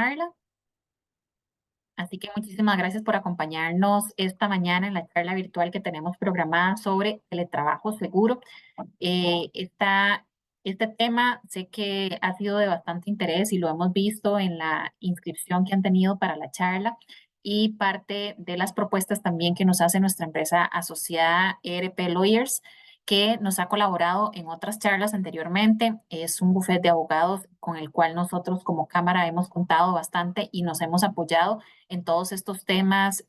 charla. Así que muchísimas gracias por acompañarnos esta mañana en la charla virtual que tenemos programada sobre teletrabajo seguro. Este tema sé que ha sido de bastante interés y lo hemos visto en la inscripción que han tenido para la charla y parte de las propuestas también que nos hace nuestra empresa asociada ERP Lawyers, que nos ha colaborado en otras charlas anteriormente. Es un bufete de abogados con el cual nosotros como Cámara hemos contado bastante y nos hemos apoyado en todos estos temas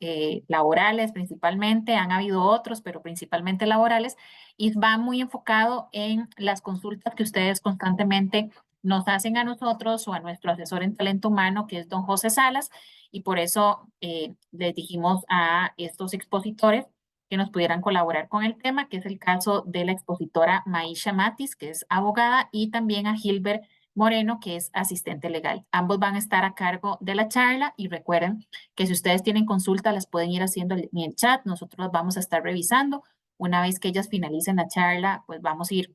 laborales principalmente. Han habido otros, pero principalmente laborales, y va muy enfocado en las consultas que ustedes constantemente nos hacen a nosotros o a nuestro asesor en talento humano, que es don José Salas, y por eso les dijimos a estos expositores que nos pudieran colaborar con el tema, que es el caso de la expositora Maisha Matis, que es abogada, y también a Gilbert Moreno, que es asistente legal. Ambos van a estar a cargo de la charla y recuerden que si ustedes tienen consultas las pueden ir haciendo en el chat, nosotros las vamos a estar revisando. Una vez que ellas finalicen la charla, pues vamos a ir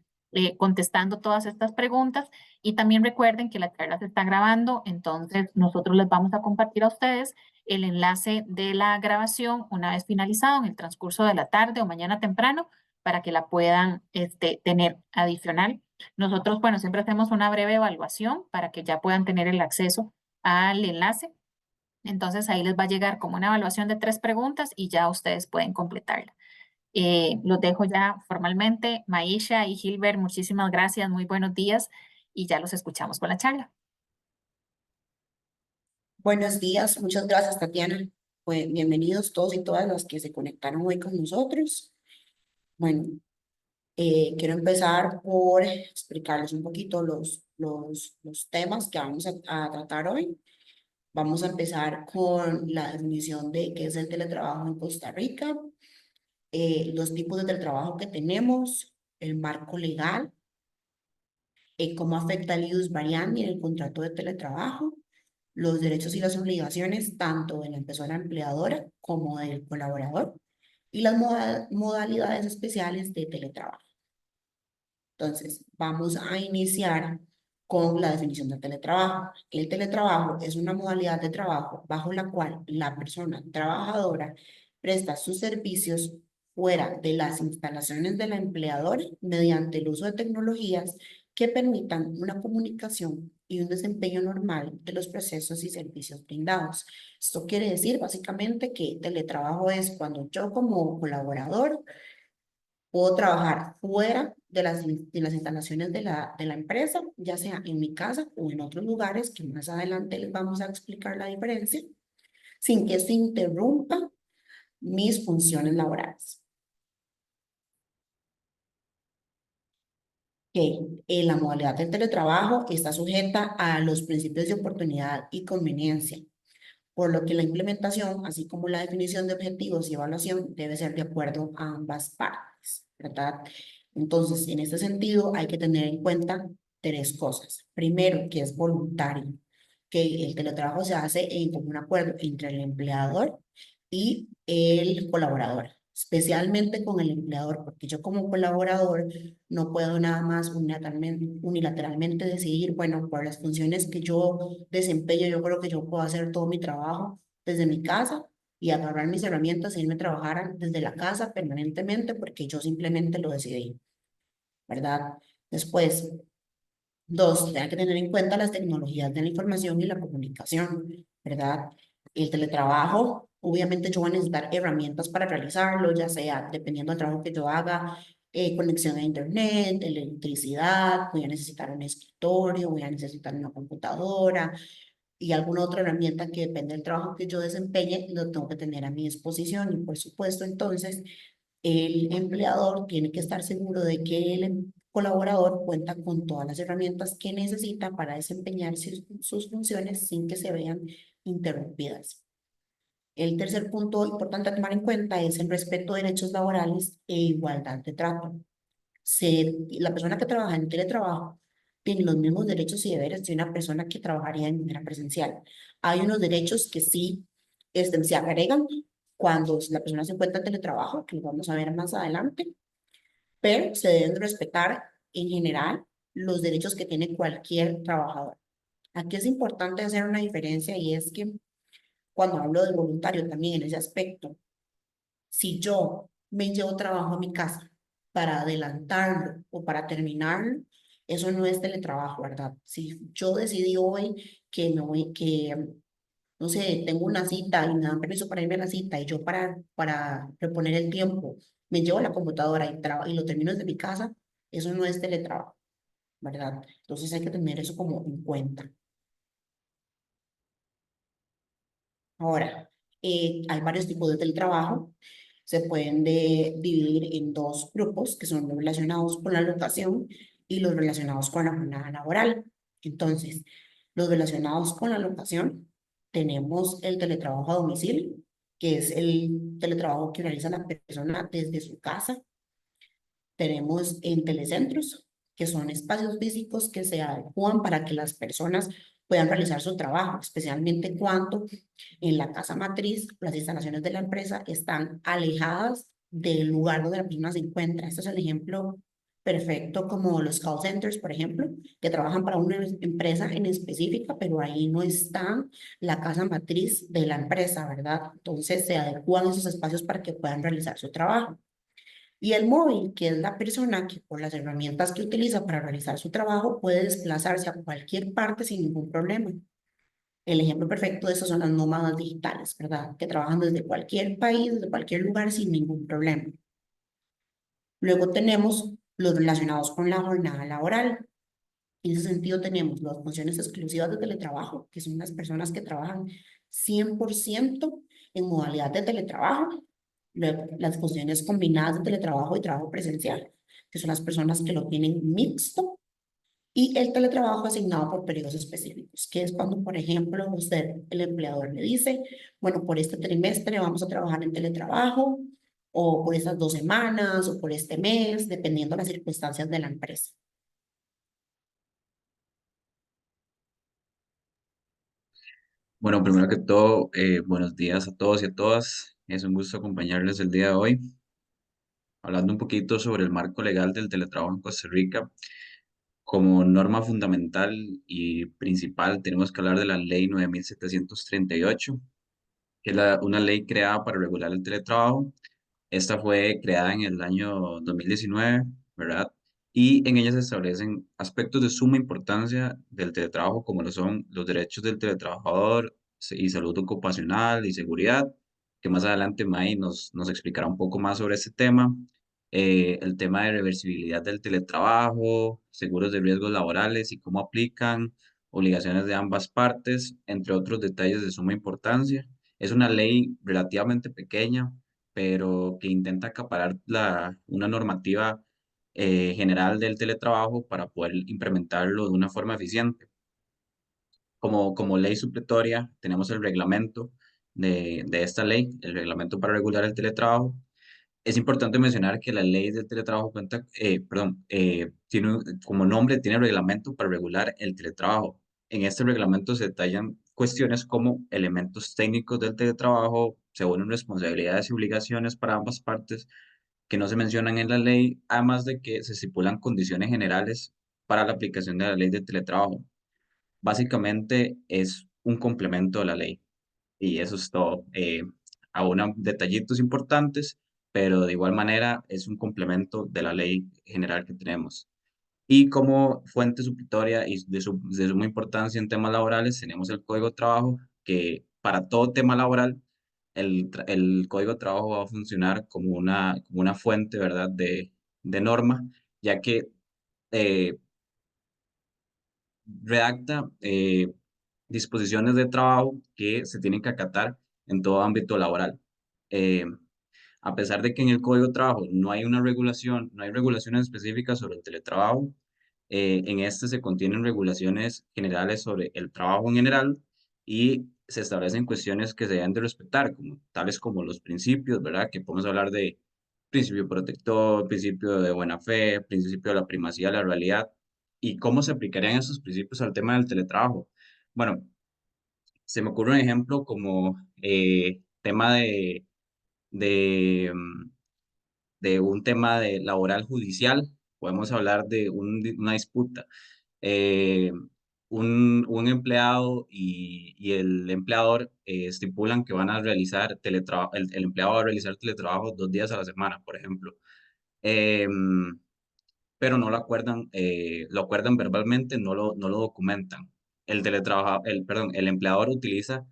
contestando todas estas preguntas y también recuerden que la charla se está grabando, entonces nosotros les vamos a compartir a ustedes el enlace de la grabación una vez finalizado en el transcurso de la tarde o mañana temprano para que la puedan tener adicional. Nosotros, bueno, siempre hacemos una breve evaluación para que ya puedan tener el acceso al enlace. Entonces ahí les va a llegar como una evaluación de 3 preguntas y ya ustedes pueden completarla. Los dejo ya formalmente. Maisha y Gilbert, muchísimas gracias, muy buenos días y ya los escuchamos con la charla. Buenos días, muchas gracias, Tatiana. Pues bienvenidos todos y todas los que se conectaron hoy con nosotros. Bueno, quiero empezar por explicarles un poquito los temas que vamos a tratar hoy. Vamos a empezar con la definición de qué es el teletrabajo en Costa Rica, los tipos de teletrabajo que tenemos, el marco legal, cómo afecta el ius variandi en el contrato de teletrabajo, los derechos y las obligaciones tanto de la persona empleadora como del colaborador y las modalidades especiales de teletrabajo. Entonces, vamos a iniciar con la definición de teletrabajo. El teletrabajo es una modalidad de trabajo bajo la cual la persona trabajadora presta sus servicios fuera de las instalaciones de la empleadora mediante el uso de tecnologías que permitan una comunicación y un desempeño normal de los procesos y servicios brindados. Esto quiere decir básicamente que teletrabajo es cuando yo como colaborador puedo trabajar fuera de las instalaciones de la empresa, ya sea en mi casa o en otros lugares, que más adelante les vamos a explicar la diferencia, sin que esto interrumpa mis funciones laborales. La modalidad del teletrabajo está sujeta a los principios de oportunidad y conveniencia, por lo que la implementación, así como la definición de objetivos y evaluación, debe ser de acuerdo a ambas partes, ¿verdad? Entonces, en este sentido, hay que tener en cuenta 3 cosas. Primero, que es voluntario, que el teletrabajo se hace en común acuerdo entre el empleador y el colaborador, especialmente con el empleador, porque yo como colaborador no puedo nada más unilateralmente decidir, bueno, por las funciones que yo desempeño, yo creo que yo puedo hacer todo mi trabajo desde mi casa y agarrar mis herramientas e irme a trabajar desde la casa permanentemente porque yo simplemente lo decidí, ¿verdad? Después, 2, hay que tener en cuenta las tecnologías de la información y la comunicación, ¿verdad? El teletrabajo, obviamente yo voy a necesitar herramientas para realizarlo, ya sea dependiendo del trabajo que yo haga, conexión a internet, electricidad, voy a necesitar un escritorio, voy a necesitar una computadora y alguna otra herramienta que depende del trabajo que yo desempeñe, lo tengo que tener a mi disposición y por supuesto entonces el empleador tiene que estar seguro de que el colaborador cuenta con todas las herramientas que necesita para desempeñar sus funciones sin que se vean interrumpidas. El tercer punto importante a tomar en cuenta es el respeto de derechos laborales e igualdad de trato. La persona que trabaja en teletrabajo tiene los mismos derechos y deberes de una persona que trabajaría en manera presencial. Hay unos derechos que sí se agregan cuando la persona se encuentra en teletrabajo, que lo vamos a ver más adelante, pero se deben respetar en general los derechos que tiene cualquier trabajador. Aquí es importante hacer una diferencia y es que cuando hablo de voluntario también en ese aspecto, si yo me llevo trabajo a mi casa para adelantarlo o para terminarlo, eso no es teletrabajo, ¿verdad? Si yo decidí hoy que me voy, que no sé, tengo una cita y me dan permiso para irme a la cita y yo para reponer el tiempo me llevo la computadora y lo termino desde mi casa, eso no es teletrabajo, ¿verdad? Entonces hay que tener eso como en cuenta. Ahora, hay varios tipos de teletrabajo. Se pueden dividir en dos grupos, que son los relacionados con la locación y los relacionados con la jornada laboral. Entonces, los relacionados con la locación, tenemos el teletrabajo a domicilio, que es el teletrabajo que realiza la persona desde su casa. Tenemos en telecentros, que son espacios físicos que se adecuan para que las personas puedan realizar su trabajo, especialmente cuando en la casa matriz las instalaciones de la empresa están alejadas del lugar donde la persona se encuentra. Este es el ejemplo perfecto como los call centers, por ejemplo, que trabajan para una empresa en específica, pero ahí no está la casa matriz de la empresa, ¿verdad? Entonces se adecuan esos espacios para que puedan realizar su trabajo. Y el móvil, que es la persona que por las herramientas que utiliza para realizar su trabajo puede desplazarse a cualquier parte sin ningún problema. El ejemplo perfecto de eso son las nómadas digitales, ¿verdad? Que trabajan desde cualquier país, desde cualquier lugar sin ningún problema. Luego tenemos los relacionados con la jornada laboral. En ese sentido tenemos las funciones exclusivas de teletrabajo, que son las personas que trabajan 100% en modalidad de teletrabajo. Luego, las funciones combinadas de teletrabajo y trabajo presencial, que son las personas que lo tienen mixto. Y el teletrabajo asignado por periodos específicos, que es cuando, por ejemplo, usted, el empleador, le dice, bueno, por este trimestre vamos a trabajar en teletrabajo, o por estas 2 semanas, o por este mes, dependiendo de las circunstancias de la empresa. Bueno, primero que todo, buenos días a todos y a todas. Es un gusto acompañarles el día de hoy, hablando un poquito sobre el marco legal del teletrabajo en Costa Rica. Como norma fundamental y principal, tenemos que hablar de la Ley 9738, que es una ley creada para regular el teletrabajo. Esta fue creada en el año 2019, ¿verdad? Y en ella se establecen aspectos de suma importancia del teletrabajo, como lo son los derechos del teletrabajador y salud ocupacional y seguridad, que más adelante May nos explicará un poco más sobre este tema. El tema de reversibilidad del teletrabajo, seguros de riesgos laborales y cómo aplican, obligaciones de ambas partes, entre otros detalles de suma importancia. Es una ley relativamente pequeña, pero que intenta acaparar una normativa general del teletrabajo para poder implementarlo de una forma eficiente. Como ley supletoria, tenemos el reglamento de esta ley, el reglamento para regular el teletrabajo. Es importante mencionar que la ley del teletrabajo como nombre, tiene reglamento para regular el teletrabajo. En este reglamento se detallan cuestiones como elementos técnicos del teletrabajo, se unen responsabilidades y obligaciones para ambas partes que no se mencionan en la ley, además de que se estipulan condiciones generales para la aplicación de la ley del teletrabajo. Básicamente es un complemento de la ley y eso es todo. Aúna detallitos importantes, pero de igual manera es un complemento de la ley general que tenemos. Y como fuente supletoria y de suma importancia en temas laborales, tenemos el Código de Trabajo, que para todo tema laboral, el Código de Trabajo va a funcionar como una fuente, ¿verdad?, de norma, ya que eh, redacta disposiciones de trabajo que se tienen que acatar en todo ámbito laboral. Eh, a pesar de que en el Código de Trabajo no hay una regulación, no hay regulaciones específicas sobre el teletrabajo, en este se contienen regulaciones generales sobre el trabajo en general y se establecen cuestiones que se deben de respetar, como, tales como los principios, ¿verdad? Que podemos hablar de principio protector, principio de buena fe, principio de la primacía de la realidad y cómo se aplicarían esos principios al tema del teletrabajo. Bueno, se me ocurre un ejemplo como tema de, mm, de un tema de laboral judicial, podemos hablar de una disputa. Eh, un empleado y el empleador estipulan que van a realizar teletrabajo, el empleado va a realizar teletrabajo 2 días a la semana, por ejemplo. Em, pero no lo acuerdan verbalmente, no lo documentan. El empleador utiliza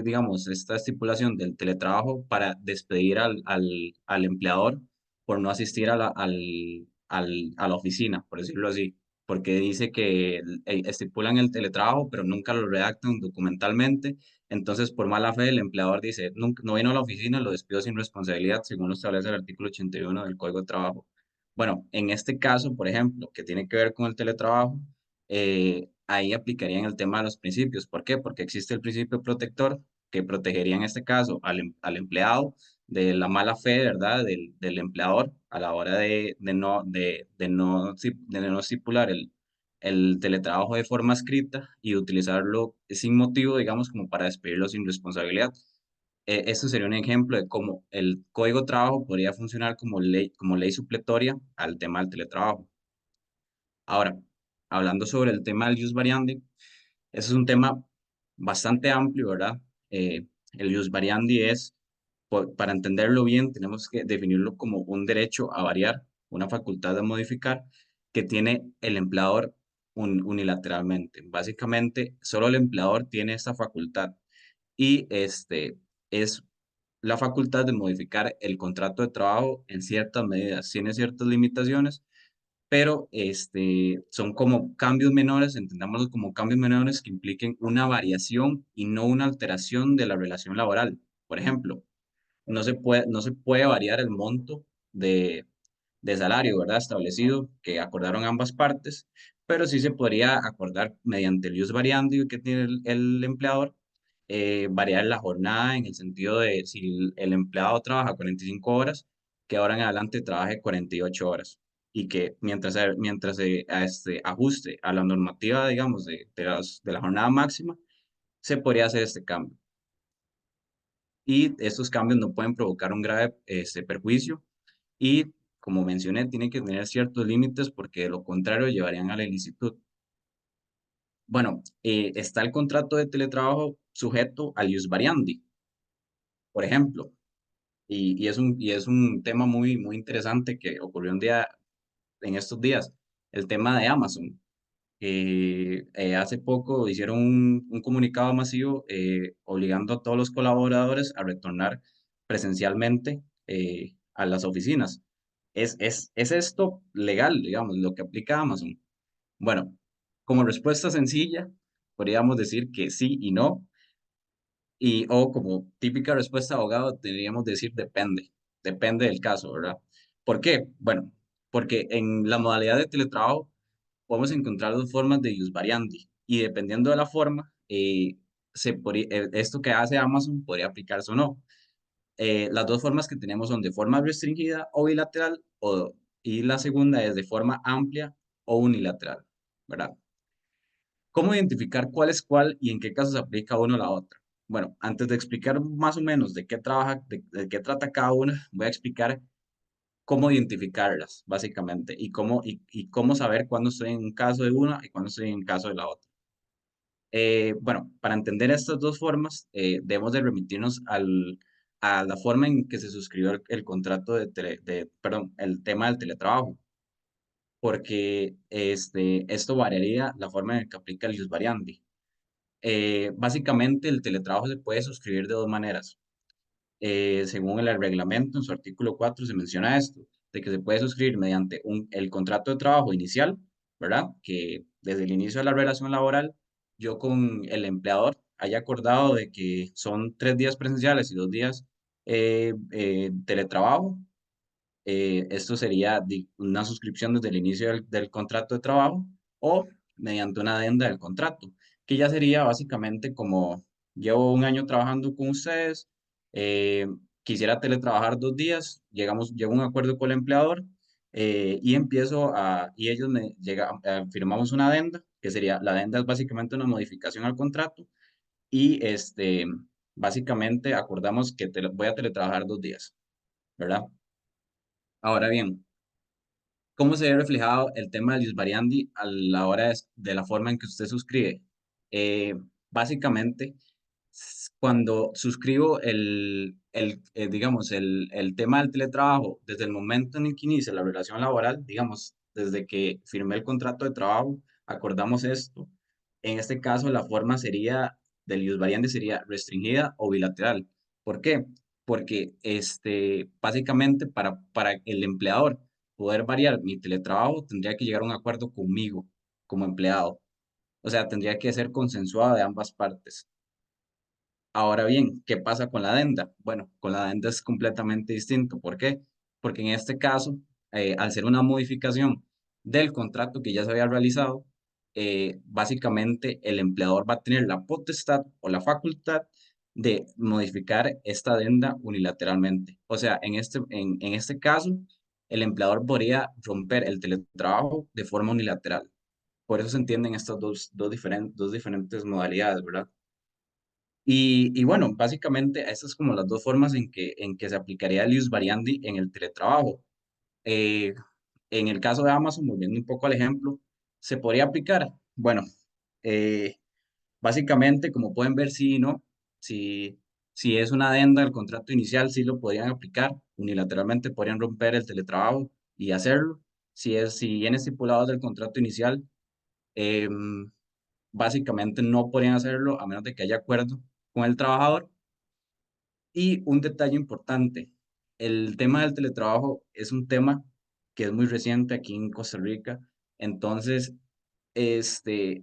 digamos, esta estipulación del teletrabajo para despedir al empleador por no asistir a la oficina, por decirlo así, porque dice que estipulan el teletrabajo, pero nunca lo redactan documentalmente. Entonces, por mala fe, el empleador dice, nunca, no vino a la oficina, lo despido sin responsabilidad, según lo establece el artículo 81 del Código de Trabajo. Bueno, en este caso, por ejemplo, que tiene que ver con el teletrabajo, ahí aplicarían el tema de los principios. ¿Por qué? Porque existe el principio protector que protegería en este caso al empleado de la mala fe, ¿verdad? Del empleador a la hora de no estipular el teletrabajo de forma escrita y utilizarlo sin motivo, digamos, como para despedirlo sin responsabilidad. Esto sería un ejemplo de cómo el Código de Trabajo podría funcionar como ley supletoria al tema del teletrabajo. Ahora, hablando sobre el tema del ius variandi, ese es un tema bastante amplio, ¿verdad? El ius variandi para entenderlo bien, tenemos que definirlo como un derecho a variar, una facultad de modificar que tiene el empleador unilateralmente. Básicamente, solo el empleador tiene esta facultad y es la facultad de modificar el contrato de trabajo en ciertas medidas. Tiene ciertas limitaciones, pero son como cambios menores, entendámoslo como cambios menores que impliquen una variación y no una alteración de la relación laboral. Por ejemplo, no se puede variar el monto de salario, ¿verdad? Establecido que acordaron ambas partes, pero sí se podría acordar mediante el ius variandi que tiene el empleador, variar la jornada en el sentido de si el empleado trabaja 45 horas, que ahora en adelante trabaje 48 horas y que mientras se ajuste a la normativa, digamos, de la jornada máxima, se podría hacer este cambio. Y estos cambios no pueden provocar un grave perjuicio y, como mencioné, tienen que tener ciertos límites porque de lo contrario llevarían a la ilicitud. Bueno, está el contrato de teletrabajo sujeto al ius variandi, por ejemplo, y es un tema muy, muy interesante que ocurrió en estos días, el tema de Amazon. Hace poco hicieron un comunicado masivo obligando a todos los colaboradores a retornar presencialmente a las oficinas. ¿Es esto legal, digamos, lo que aplica Amazon? Bueno, como respuesta sencilla, podríamos decir que sí y no, o como típica respuesta de abogado, tendríamos que decir depende del caso, ¿verdad? ¿Por qué? Bueno, porque en la modalidad de teletrabajo podemos encontrar dos formas de ius variandi y dependiendo de la forma, esto que hace Amazon podría aplicarse o no. Las dos formas que tenemos son de forma restringida o bilateral y la segunda es de forma amplia o unilateral, ¿verdad? ¿Cómo identificar cuál es cuál y en qué casos se aplica uno a la otra? Bueno, antes de explicar más o menos de qué trata cada una, voy a explicar cómo identificarlas, básicamente, y cómo saber cuándo estoy en un caso de una y cuándo estoy en un caso de la otra. Bueno, para entender estas dos formas, debemos de remitirnos a la forma en que se suscribió el contrato perdón, el tema del teletrabajo, porque esto variaría la forma en que aplica el ius variandi. Básicamente, el teletrabajo se puede suscribir de dos maneras. Según el reglamento, en su artículo 4 se menciona esto, de que se puede suscribir mediante el contrato de trabajo inicial, ¿verdad? Que desde el inicio de la relación laboral, yo con el empleador haya acordado de que son 3 días presenciales y 2 días teletrabajo. Esto sería una suscripción desde el inicio del contrato de trabajo o mediante una adenda del contrato, que ya sería básicamente como llevo un año trabajando con ustedes, eh, quisiera teletrabajar 2 días, llego a un acuerdo con el empleador y ellos firmamos una adenda, que sería, la adenda es básicamente una modificación al contrato y básicamente acordamos que voy a teletrabajar 2 días, ¿verdad? Ahora bien, ¿Cómo se ve reflejado el tema del variandi a la hora de la forma en que usted suscribe? Eh, Básicamente, cuando suscribo digamos, el tema del teletrabajo, desde el momento en el que inicia la relación laboral, digamos, desde que firmé el contrato de trabajo, acordamos esto. En este caso, la forma sería del variandi sería restringida o bilateral. ¿Por qué? Porque básicamente para el empleador poder variar mi teletrabajo, tendría que llegar a un acuerdo conmigo como empleado. O sea, tendría que ser consensuado de ambas partes. Ahora bien, ¿qué pasa con la adenda? Bueno, con la adenda es completamente distinto. ¿Por qué? Porque en este caso, al ser una modificación del contrato que ya se había realizado, básicamente el empleador va a tener la potestad o la facultad de modificar esta adenda unilateralmente. O sea, en este caso, el empleador podría romper el teletrabajo de forma unilateral. Por eso se entienden estas dos diferentes modalidades, ¿verdad? Y bueno, básicamente estas como las dos formas en que se aplicaría el ius variandi en el teletrabajo. Eh, en el caso de Amazon, volviendo un poco al ejemplo, ¿se podría aplicar? Bueno, eh, básicamente, como pueden ver, sí y no. Si, si es una adenda al contrato inicial, sí lo podrían aplicar. Unilateralmente podrían romper el teletrabajo y hacerlo. Si viene estipulado del contrato inicial, em, básicamente no podrían hacerlo a menos de que haya acuerdo con el trabajador. Y un detalle importante, el tema del teletrabajo es un tema que es muy reciente aquí en Costa Rica, entonces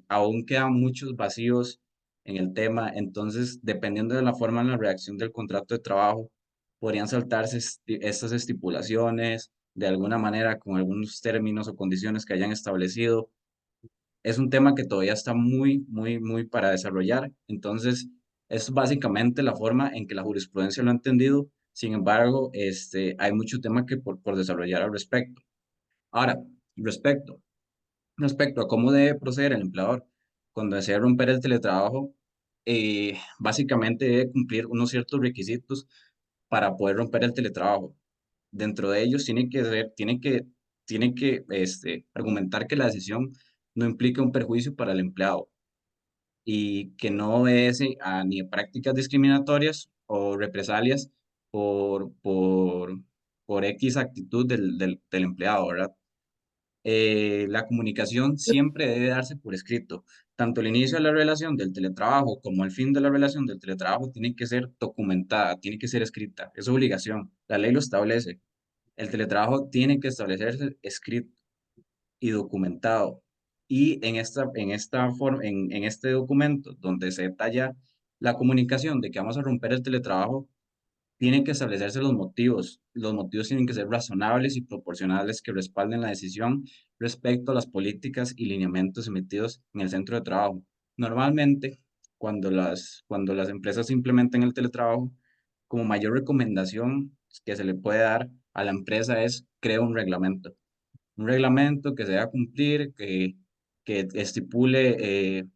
aún quedan muchos vacíos en el tema, entonces dependiendo de la forma en la redacción del contrato de trabajo, podrían saltarse estas estipulaciones de alguna manera con algunos términos o condiciones que hayan establecido. Es un tema que todavía está muy, muy, muy para desarrollar. Entonces, es básicamente la forma en que la jurisprudencia lo ha entendido. Sin embargo, hay mucho tema que por desarrollar al respecto. Ahora, respecto, respecto a cómo debe proceder el empleador cuando desea romper el teletrabajo, básicamente debe cumplir unos ciertos requisitos para poder romper el teletrabajo. Dentro de ellos tiene que argumentar que la decisión no implica un perjuicio para el empleado y que no obedece a ni a prácticas discriminatorias o represalias por, por, por X actitud del empleado, ¿verdad? La comunicación siempre debe darse por escrito. Tanto el inicio de la relación del teletrabajo como el fin de la relación del teletrabajo tiene que ser documentada, tiene que ser escrita. Es obligación. La ley lo establece. El teletrabajo tiene que establecerse escrito y documentado. Y en este documento donde se detalla la comunicación de que vamos a romper el teletrabajo, tienen que establecerse los motivos. Los motivos tienen que ser razonables y proporcionales que respalden la decisión respecto a las políticas y lineamientos emitidos en el centro de trabajo. Normalmente, cuando las empresas implementan el teletrabajo, como mayor recomendación que se le puede dar a la empresa es crear un reglamento que se deba cumplir, que estipule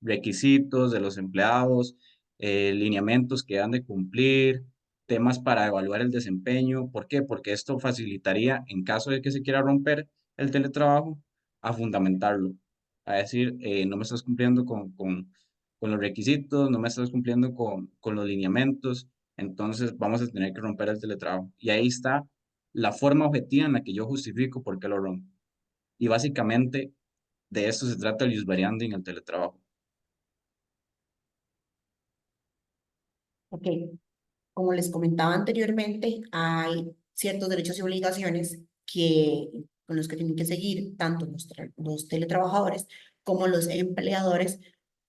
requisitos de los empleados, lineamientos que han de cumplir, temas para evaluar el desempeño. ¿Por qué? Porque esto facilitaría, en caso de que se quiera romper el teletrabajo, a fundamentarlo, a decir, no me estás cumpliendo con los requisitos, no me estás cumpliendo con los lineamientos, entonces vamos a tener que romper el teletrabajo. Y ahí está la forma objetiva en la que yo justifico por qué lo rompo. Y básicamente de esto se trata el ius variandi en el teletrabajo. Ok, como les comentaba anteriormente, hay ciertos derechos y obligaciones con los que tienen que seguir tanto los teletrabajadores como los empleadores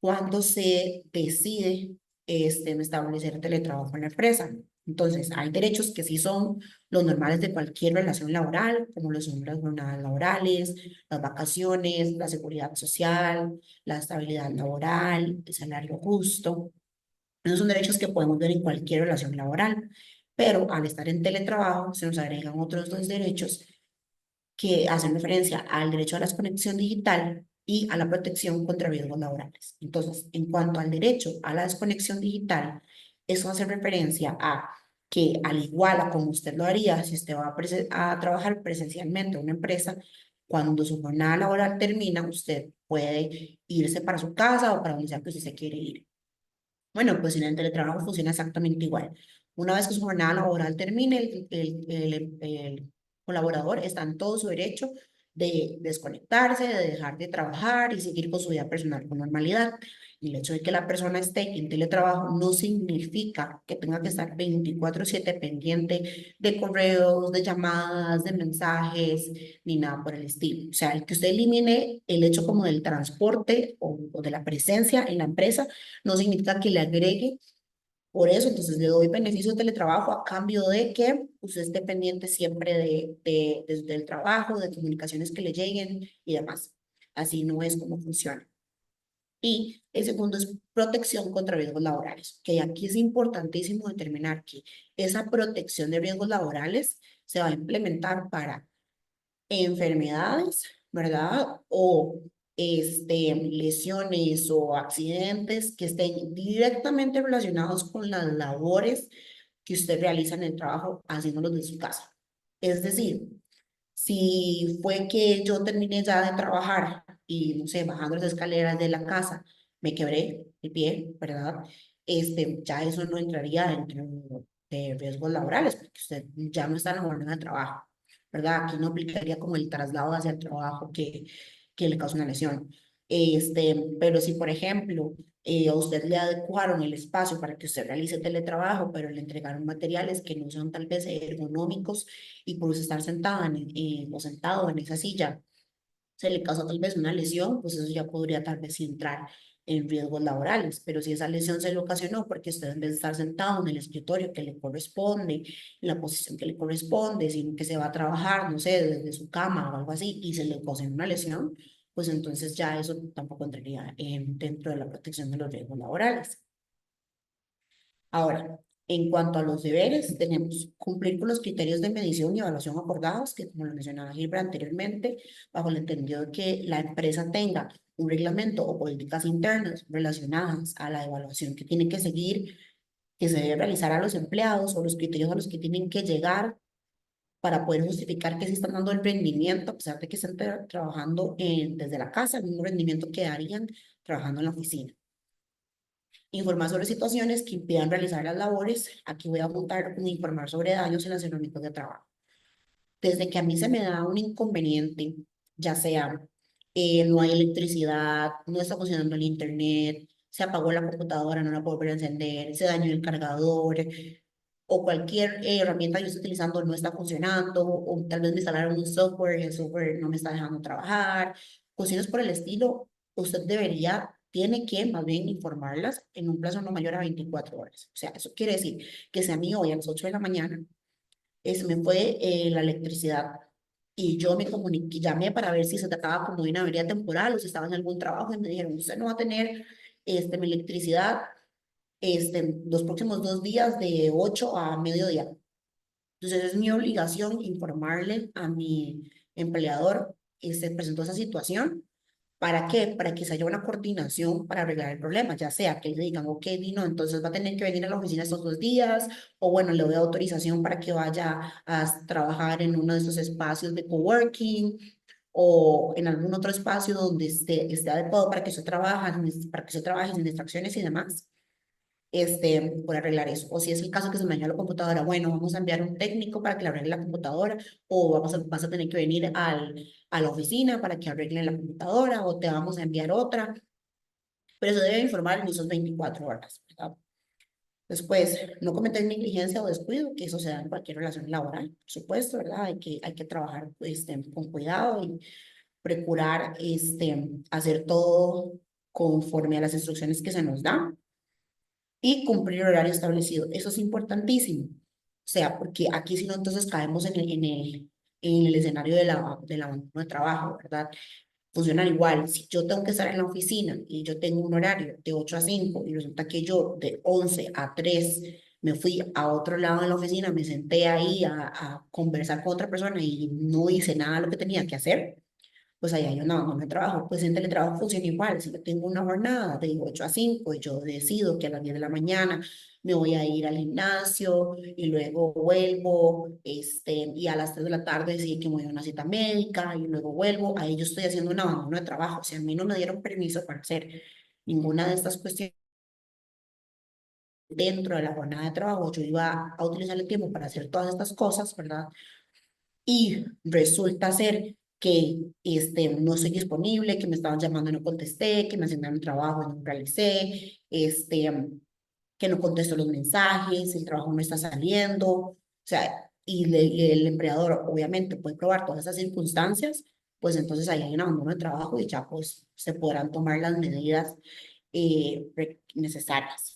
cuando se decide establecer teletrabajo en la empresa. Entonces, hay derechos que sí son los normales de cualquier relación laboral, como lo son las jornadas laborales, las vacaciones, la seguridad social, la estabilidad laboral, el salario justo. Esos son derechos que podemos ver en cualquier relación laboral, pero al estar en teletrabajo se nos agregan otros dos derechos que hacen referencia al derecho a la desconexión digital y a la protección contra riesgos laborales. Entonces, en cuanto al derecho a la desconexión digital, eso hace referencia a que al igual a como usted lo haría si usted va a trabajar presencialmente en una empresa, cuando su jornada laboral termina, usted puede irse para su casa o para donde sea que usted se quiere ir. Bueno, pues en el teletrabajo funciona exactamente igual. Una vez que su jornada laboral termine, el colaborador está en todo su derecho de desconectarse, de dejar de trabajar y seguir con su vida personal con normalidad. Y el hecho de que la persona esté en teletrabajo no significa que tenga que estar 24/7 pendiente de correos, de llamadas, de mensajes, ni nada por el estilo. O sea, el que usted elimine el hecho como del transporte o de la presencia en la empresa no significa que le agregue. Por eso, entonces le doy beneficio de teletrabajo a cambio de que usted esté pendiente siempre del trabajo, de comunicaciones que le lleguen y demás. Así no es como funciona. Y el segundo es protección contra riesgos laborales, que aquí es importantísimo determinar que esa protección de riesgos laborales se va a implementar para enfermedades, ¿verdad? O lesiones o accidentes que estén directamente relacionados con las labores que usted realiza en el trabajo haciéndolos de su casa. Es decir, si fue que yo terminé ya de trabajar y, no sé, bajando las escaleras de la casa, me quebré el pie, ¿verdad? Ya eso no entraría dentro de riesgos laborales, porque usted ya no está en la jornada de trabajo, ¿verdad? Aquí no aplicaría como el traslado hacia el trabajo que le causa una lesión. Pero si, por ejemplo, a usted le adecuaron el espacio para que usted realice teletrabajo, pero le entregaron materiales que no son tal vez ergonómicos y por estar sentada o sentado en esa silla, se le causa tal vez una lesión, pues eso ya podría tal vez sí entrar en riesgos laborales. Pero si esa lesión se le ocasionó porque usted en vez de estar sentado en el escritorio que le corresponde, en la posición que le corresponde, sino que se va a trabajar, no sé, desde su cama o algo así, y se le ocasionó una lesión, pues entonces ya eso tampoco entraría dentro de la protección de los riesgos laborales. Ahora, en cuanto a los deberes, tenemos cumplir con los criterios de medición y evaluación acordados, que como lo mencionaba Gilbert anteriormente, bajo el entendido de que la empresa tenga un reglamento o políticas internas relacionadas a la evaluación que tiene que seguir, que se debe realizar a los empleados o los criterios a los que tienen que llegar para poder justificar que se están dando el rendimiento, a pesar de que están trabajando desde la casa, el mismo rendimiento que darían trabajando en la oficina. Informar sobre situaciones que impidan realizar las labores. Aquí voy a apuntar informar sobre daños en los environmentos de trabajo. Desde que a mí se me da un inconveniente, ya sea no hay electricidad, no está funcionando el internet, se apagó la computadora, no la puedo volver a encender, se dañó el cargador, o cualquier herramienta que yo estoy utilizando no está funcionando, o tal vez me instalaron un software y el software no me está dejando trabajar, cuestiones por el estilo, usted tiene que más bien informarlas en un plazo no mayor a 24 horas. O sea, eso quiere decir que si a mí hoy a las 8 de la mañana me fue la electricidad y yo me comuniqué, llamé para ver si se trataba como de una avería temporal o si estaba en algún trabajo y me dijeron, usted no va a tener mi electricidad los próximos 2 días de 8 a mediodía. Entonces es mi obligación informarle a mi empleador, presentó esa situación. ¿Para qué? Para que se haya una coordinación para arreglar el problema, ya sea que le digan, ok, Dino, entonces va a tener que venir a la oficina estos 2 días, o bueno, le doy autorización para que vaya a trabajar en uno de esos espacios de coworking, o en algún otro espacio donde esté adecuado para que se trabaje sin distracciones y demás por arreglar eso. O si es el caso que se me dañó la computadora, bueno, vamos a enviar un técnico para que le arregle la computadora, o vas a tener que venir a la oficina para que arreglen la computadora, o te vamos a enviar otra, pero se debe informar en esas 24 horas, ¿verdad? Después, no cometer negligencia o descuido, que eso se da en cualquier relación laboral, por supuesto, ¿verdad? Hay que trabajar con cuidado y procurar hacer todo conforme a las instrucciones que se nos dan y cumplir el horario establecido. Eso es importantísimo. O sea, porque aquí si no, entonces caemos en el escenario del abandono de trabajo, ¿verdad? Funcionan igual. Si yo tengo que estar en la oficina y yo tengo un horario de 8 a 5 y resulta que yo de 11 a 3 me fui a otro lado de la oficina, me senté ahí a conversar con otra persona y no hice nada de lo que tenía que hacer, pues ahí hay un abandono de trabajo. Pues en teletrabajo funciona igual. Si yo tengo una jornada de 8 a 5 y yo decido que a las 10 de la mañana me voy a ir al gimnasio y luego vuelvo, y a las 3 de la tarde decidí que me voy a una cita médica y luego vuelvo, ahí yo estoy haciendo un abandono de trabajo. O sea, a mí no me dieron permiso para hacer ninguna de estas cuestiones dentro de la jornada de trabajo. Yo iba a utilizar el tiempo para hacer todas estas cosas, ¿verdad? Y resulta ser que no estoy disponible, que me estaban llamando y no contesté, que me asignaron trabajo y no realicé, que no contesto los mensajes, el trabajo no está saliendo, o sea, y el empleador obviamente puede probar todas esas circunstancias, pues entonces ahí hay un abandono de trabajo y ya pues se podrán tomar las medidas necesarias.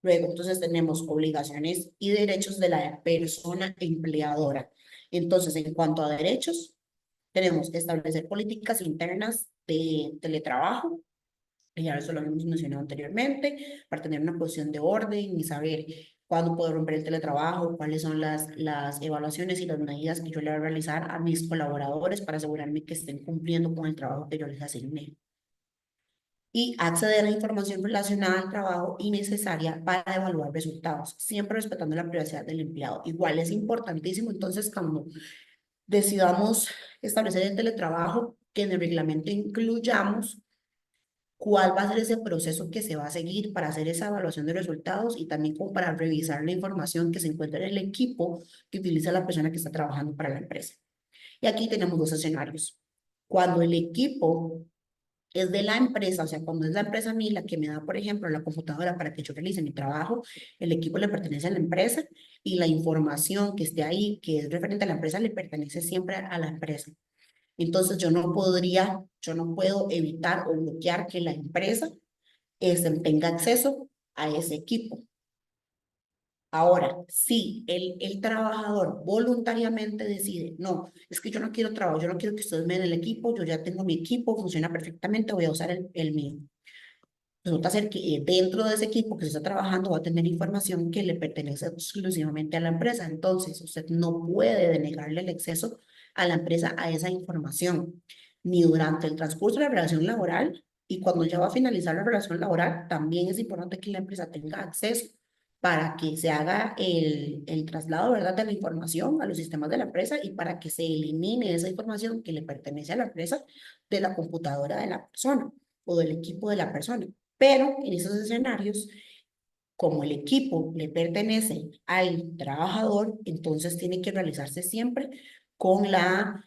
Luego, entonces tenemos obligaciones y derechos de la persona empleadora. Entonces, en cuanto a derechos, tenemos establecer políticas internas de teletrabajo, y ya eso lo habíamos mencionado anteriormente, para tener una posición de orden y saber cuándo puedo romper el teletrabajo, cuáles son las evaluaciones y las medidas que yo le voy a realizar a mis colaboradores para asegurarme que estén cumpliendo con el trabajo que yo les asigné y acceder a la información relacionada al trabajo y necesaria para evaluar resultados, siempre respetando la privacidad del empleado. Igual es importantísimo, entonces, cuando decidamos establecer el teletrabajo, que en el reglamento incluyamos cuál va a ser ese proceso que se va a seguir para hacer esa evaluación de resultados y también como para revisar la información que se encuentra en el equipo que utiliza la persona que está trabajando para la empresa. Y aquí tenemos dos escenarios. Cuando el equipo es de la empresa, o sea, cuando es la empresa a mí la que me da, por ejemplo, la computadora para que yo realice mi trabajo, el equipo le pertenece a la empresa y la información que esté ahí, que es referente a la empresa, le pertenece siempre a la empresa. Entonces, yo no puedo evitar o bloquear que la empresa tenga acceso a ese equipo. Ahora, si el trabajador voluntariamente decide, no, es que yo no quiero trabajo, yo no quiero que ustedes me den el equipo, yo ya tengo mi equipo, funciona perfectamente, voy a usar el mío. Resulta ser que dentro de ese equipo que se está trabajando va a tener información que le pertenece exclusivamente a la empresa. Entonces, usted no puede denegarle el acceso a la empresa a esa información, ni durante el transcurso de la relación laboral, y cuando ya va a finalizar la relación laboral, también es importante que la empresa tenga acceso para que se haga el traslado, ¿verdad?, de la información a los sistemas de la empresa y para que se elimine esa información que le pertenece a la empresa de la computadora de la persona o del equipo de la persona. Pero en esos escenarios, como el equipo le pertenece al trabajador, entonces tiene que realizarse siempre con la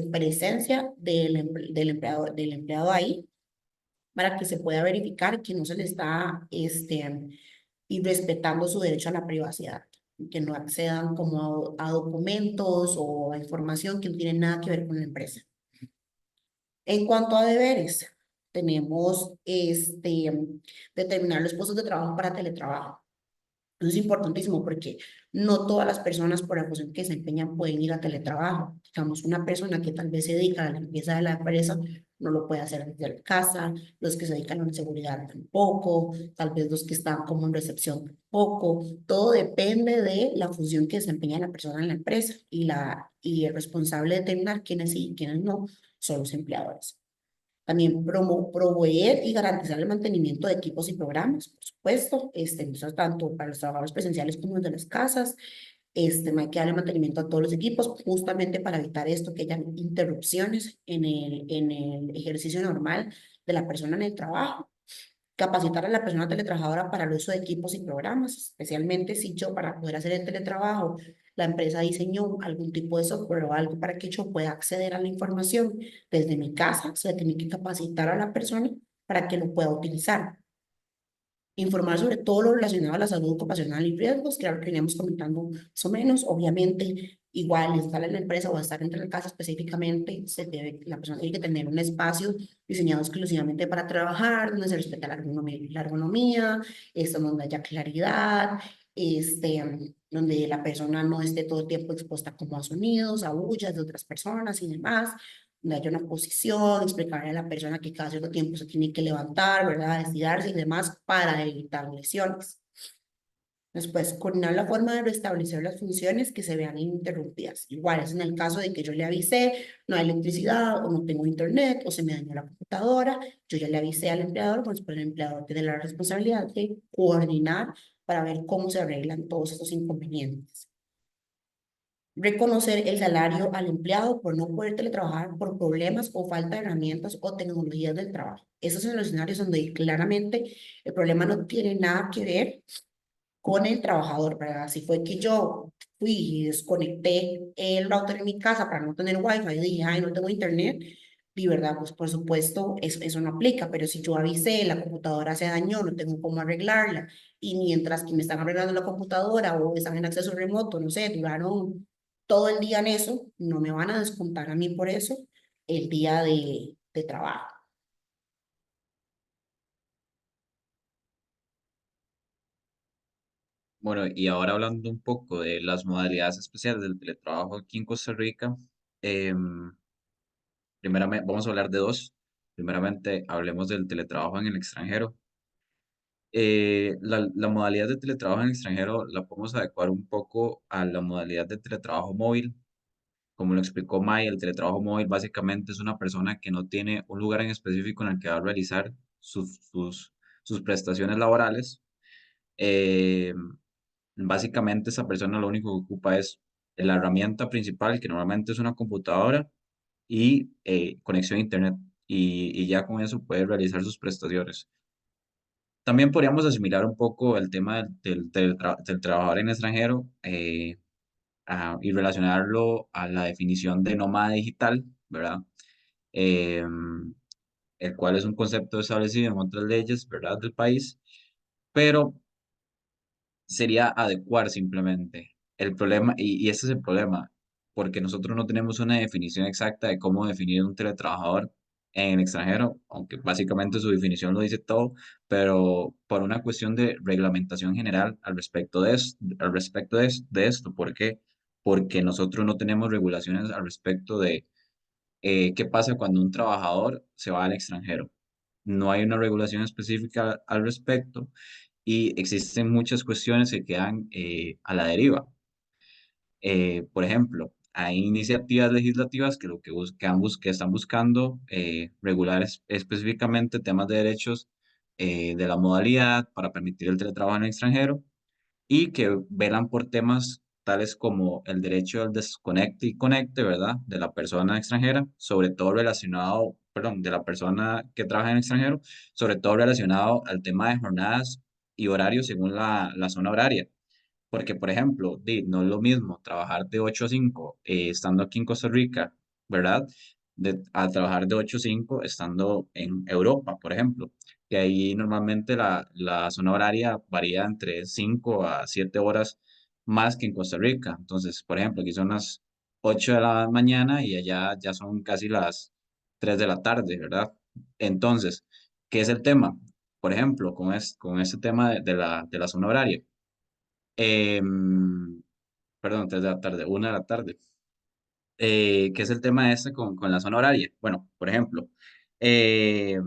presencia del empleado ahí para que se pueda verificar que no se le está y respetando su derecho a la privacidad, que no accedan como a documentos o a información que no tiene nada que ver con la empresa. En cuanto a deberes, tenemos determinar los puestos de trabajo para teletrabajo. Eso es importantísimo porque no todas las personas por la función que se desempeñan pueden ir a teletrabajo. Digamos, una persona que tal vez se dedica a la limpieza de la empresa no lo puede hacer desde la casa, los que se dedican a la seguridad tampoco, tal vez los que están como en recepción tampoco. Todo depende de la función que desempeña la persona en la empresa y el responsable de determinar quiénes sí y quiénes no son los empleadores. También proveer y garantizar el mantenimiento de equipos y programas, por supuesto, eso tanto para los trabajadores presenciales como los de las casas. Hay que darle mantenimiento a todos los equipos, justamente para evitar esto, que hayan interrupciones en el ejercicio normal de la persona en el trabajo. Capacitar a la persona teletrabajadora para el uso de equipos y programas, especialmente si yo, para poder hacer el teletrabajo, la empresa diseñó algún tipo de software o algo para que yo pueda acceder a la información desde mi casa, se tiene que capacitar a la persona para que lo pueda utilizar. Informar sobre todo lo relacionado a la salud ocupacional y riesgos, claro que veníamos comentando más o menos, obviamente, igual estar en la empresa o estar entre la casa específicamente, la persona tiene que tener un espacio diseñado exclusivamente para trabajar, donde se respeta la ergonomía, donde haya claridad, donde la persona no esté todo el tiempo expuesta como a sonidos, a bullas de otras personas y demás, donde haya una posición, explicarle a la persona que cada cierto tiempo se tiene que levantar, ¿verdad?, estirarse y demás para evitar lesiones. Después, coordinar la forma de restablecer las funciones que se vean interrumpidas. Igual es en el caso de que yo le avisé, no hay electricidad o no tengo internet o se me dañó la computadora, yo ya le avisé al empleador, pues el empleador tiene la responsabilidad de coordinar para ver cómo se arreglan todos estos inconvenientes. Reconocer el salario al empleado por no poder teletrabajar por problemas o falta de herramientas o tecnologías del trabajo. Esos son los escenarios donde claramente el problema no tiene nada que ver con el trabajador, ¿verdad? Si fue que yo fui y desconecté el router en mi casa para no tener wifi y dije, ay, no tengo internet, y verdad, pues por supuesto eso no aplica, pero si yo avisé, la computadora se dañó, no tengo cómo arreglarla, y mientras que me están arreglando la computadora o están en acceso remoto, no sé, duraron todo el día en eso, no me van a descontar a mí por eso el día de trabajo. Bueno, y ahora hablando un poco de las modalidades especiales del teletrabajo aquí en Costa Rica, em, primeramente vamos a hablar de dos. Primeramente, hablemos del teletrabajo en el extranjero. La modalidad de teletrabajo en el extranjero la podemos adecuar un poco a la modalidad de teletrabajo móvil. Como lo explicó May, el teletrabajo móvil básicamente es una persona que no tiene un lugar en específico en el que va a realizar sus prestaciones laborales. Eh, Básicamente esa persona lo único que ocupa es la herramienta principal, que normalmente es una computadora y conexión a internet. Y ya con eso puede realizar sus prestaciones. También podríamos asimilar un poco el tema del trabajador en extranjero y relacionarlo a la definición de nómada digital, ¿verdad? Eh, el cual es un concepto establecido en otras leyes, ¿verdad? Del país, pero sería adecuar simplemente. El problema, y ese es el problema, porque nosotros no tenemos una definición exacta de cómo definir un teletrabajador en el extranjero, aunque básicamente su definición lo dice todo, pero por una cuestión de reglamentación general al respecto de esto. ¿Por qué? Porque nosotros no tenemos regulaciones al respecto de qué pasa cuando un trabajador se va al extranjero. No hay una regulación específica al respecto y existen muchas cuestiones que quedan a la deriva. Por ejemplo, hay iniciativas legislativas que lo que buscan, que están buscando regular específicamente temas de derechos de la modalidad para permitir el teletrabajo en el extranjero y que velan por temas tales como el derecho al desconecte y conecte, ¿verdad? De la persona extranjera, sobre todo relacionado, perdón, de la persona que trabaja en el extranjero, sobre todo relacionado al tema de jornadas y horarios según la zona horaria. Porque, por ejemplo, no es lo mismo trabajar de 8 a 5 estando aquí en Costa Rica, ¿verdad? A trabajar de 8 a 5 estando en Europa, por ejemplo, que ahí normalmente la zona horaria varía entre 5 a 7 horas más que en Costa Rica. Entonces, por ejemplo, aquí son las 8 de la mañana y allá ya son casi las 3 de la tarde, ¿verdad? Entonces, ¿qué es el tema? Por ejemplo, con este tema de la zona horaria. Em, Perdón, 3 de la tarde, 1 de la tarde. ¿Qué es el tema este con la zona horaria? Bueno, por ejemplo, eh,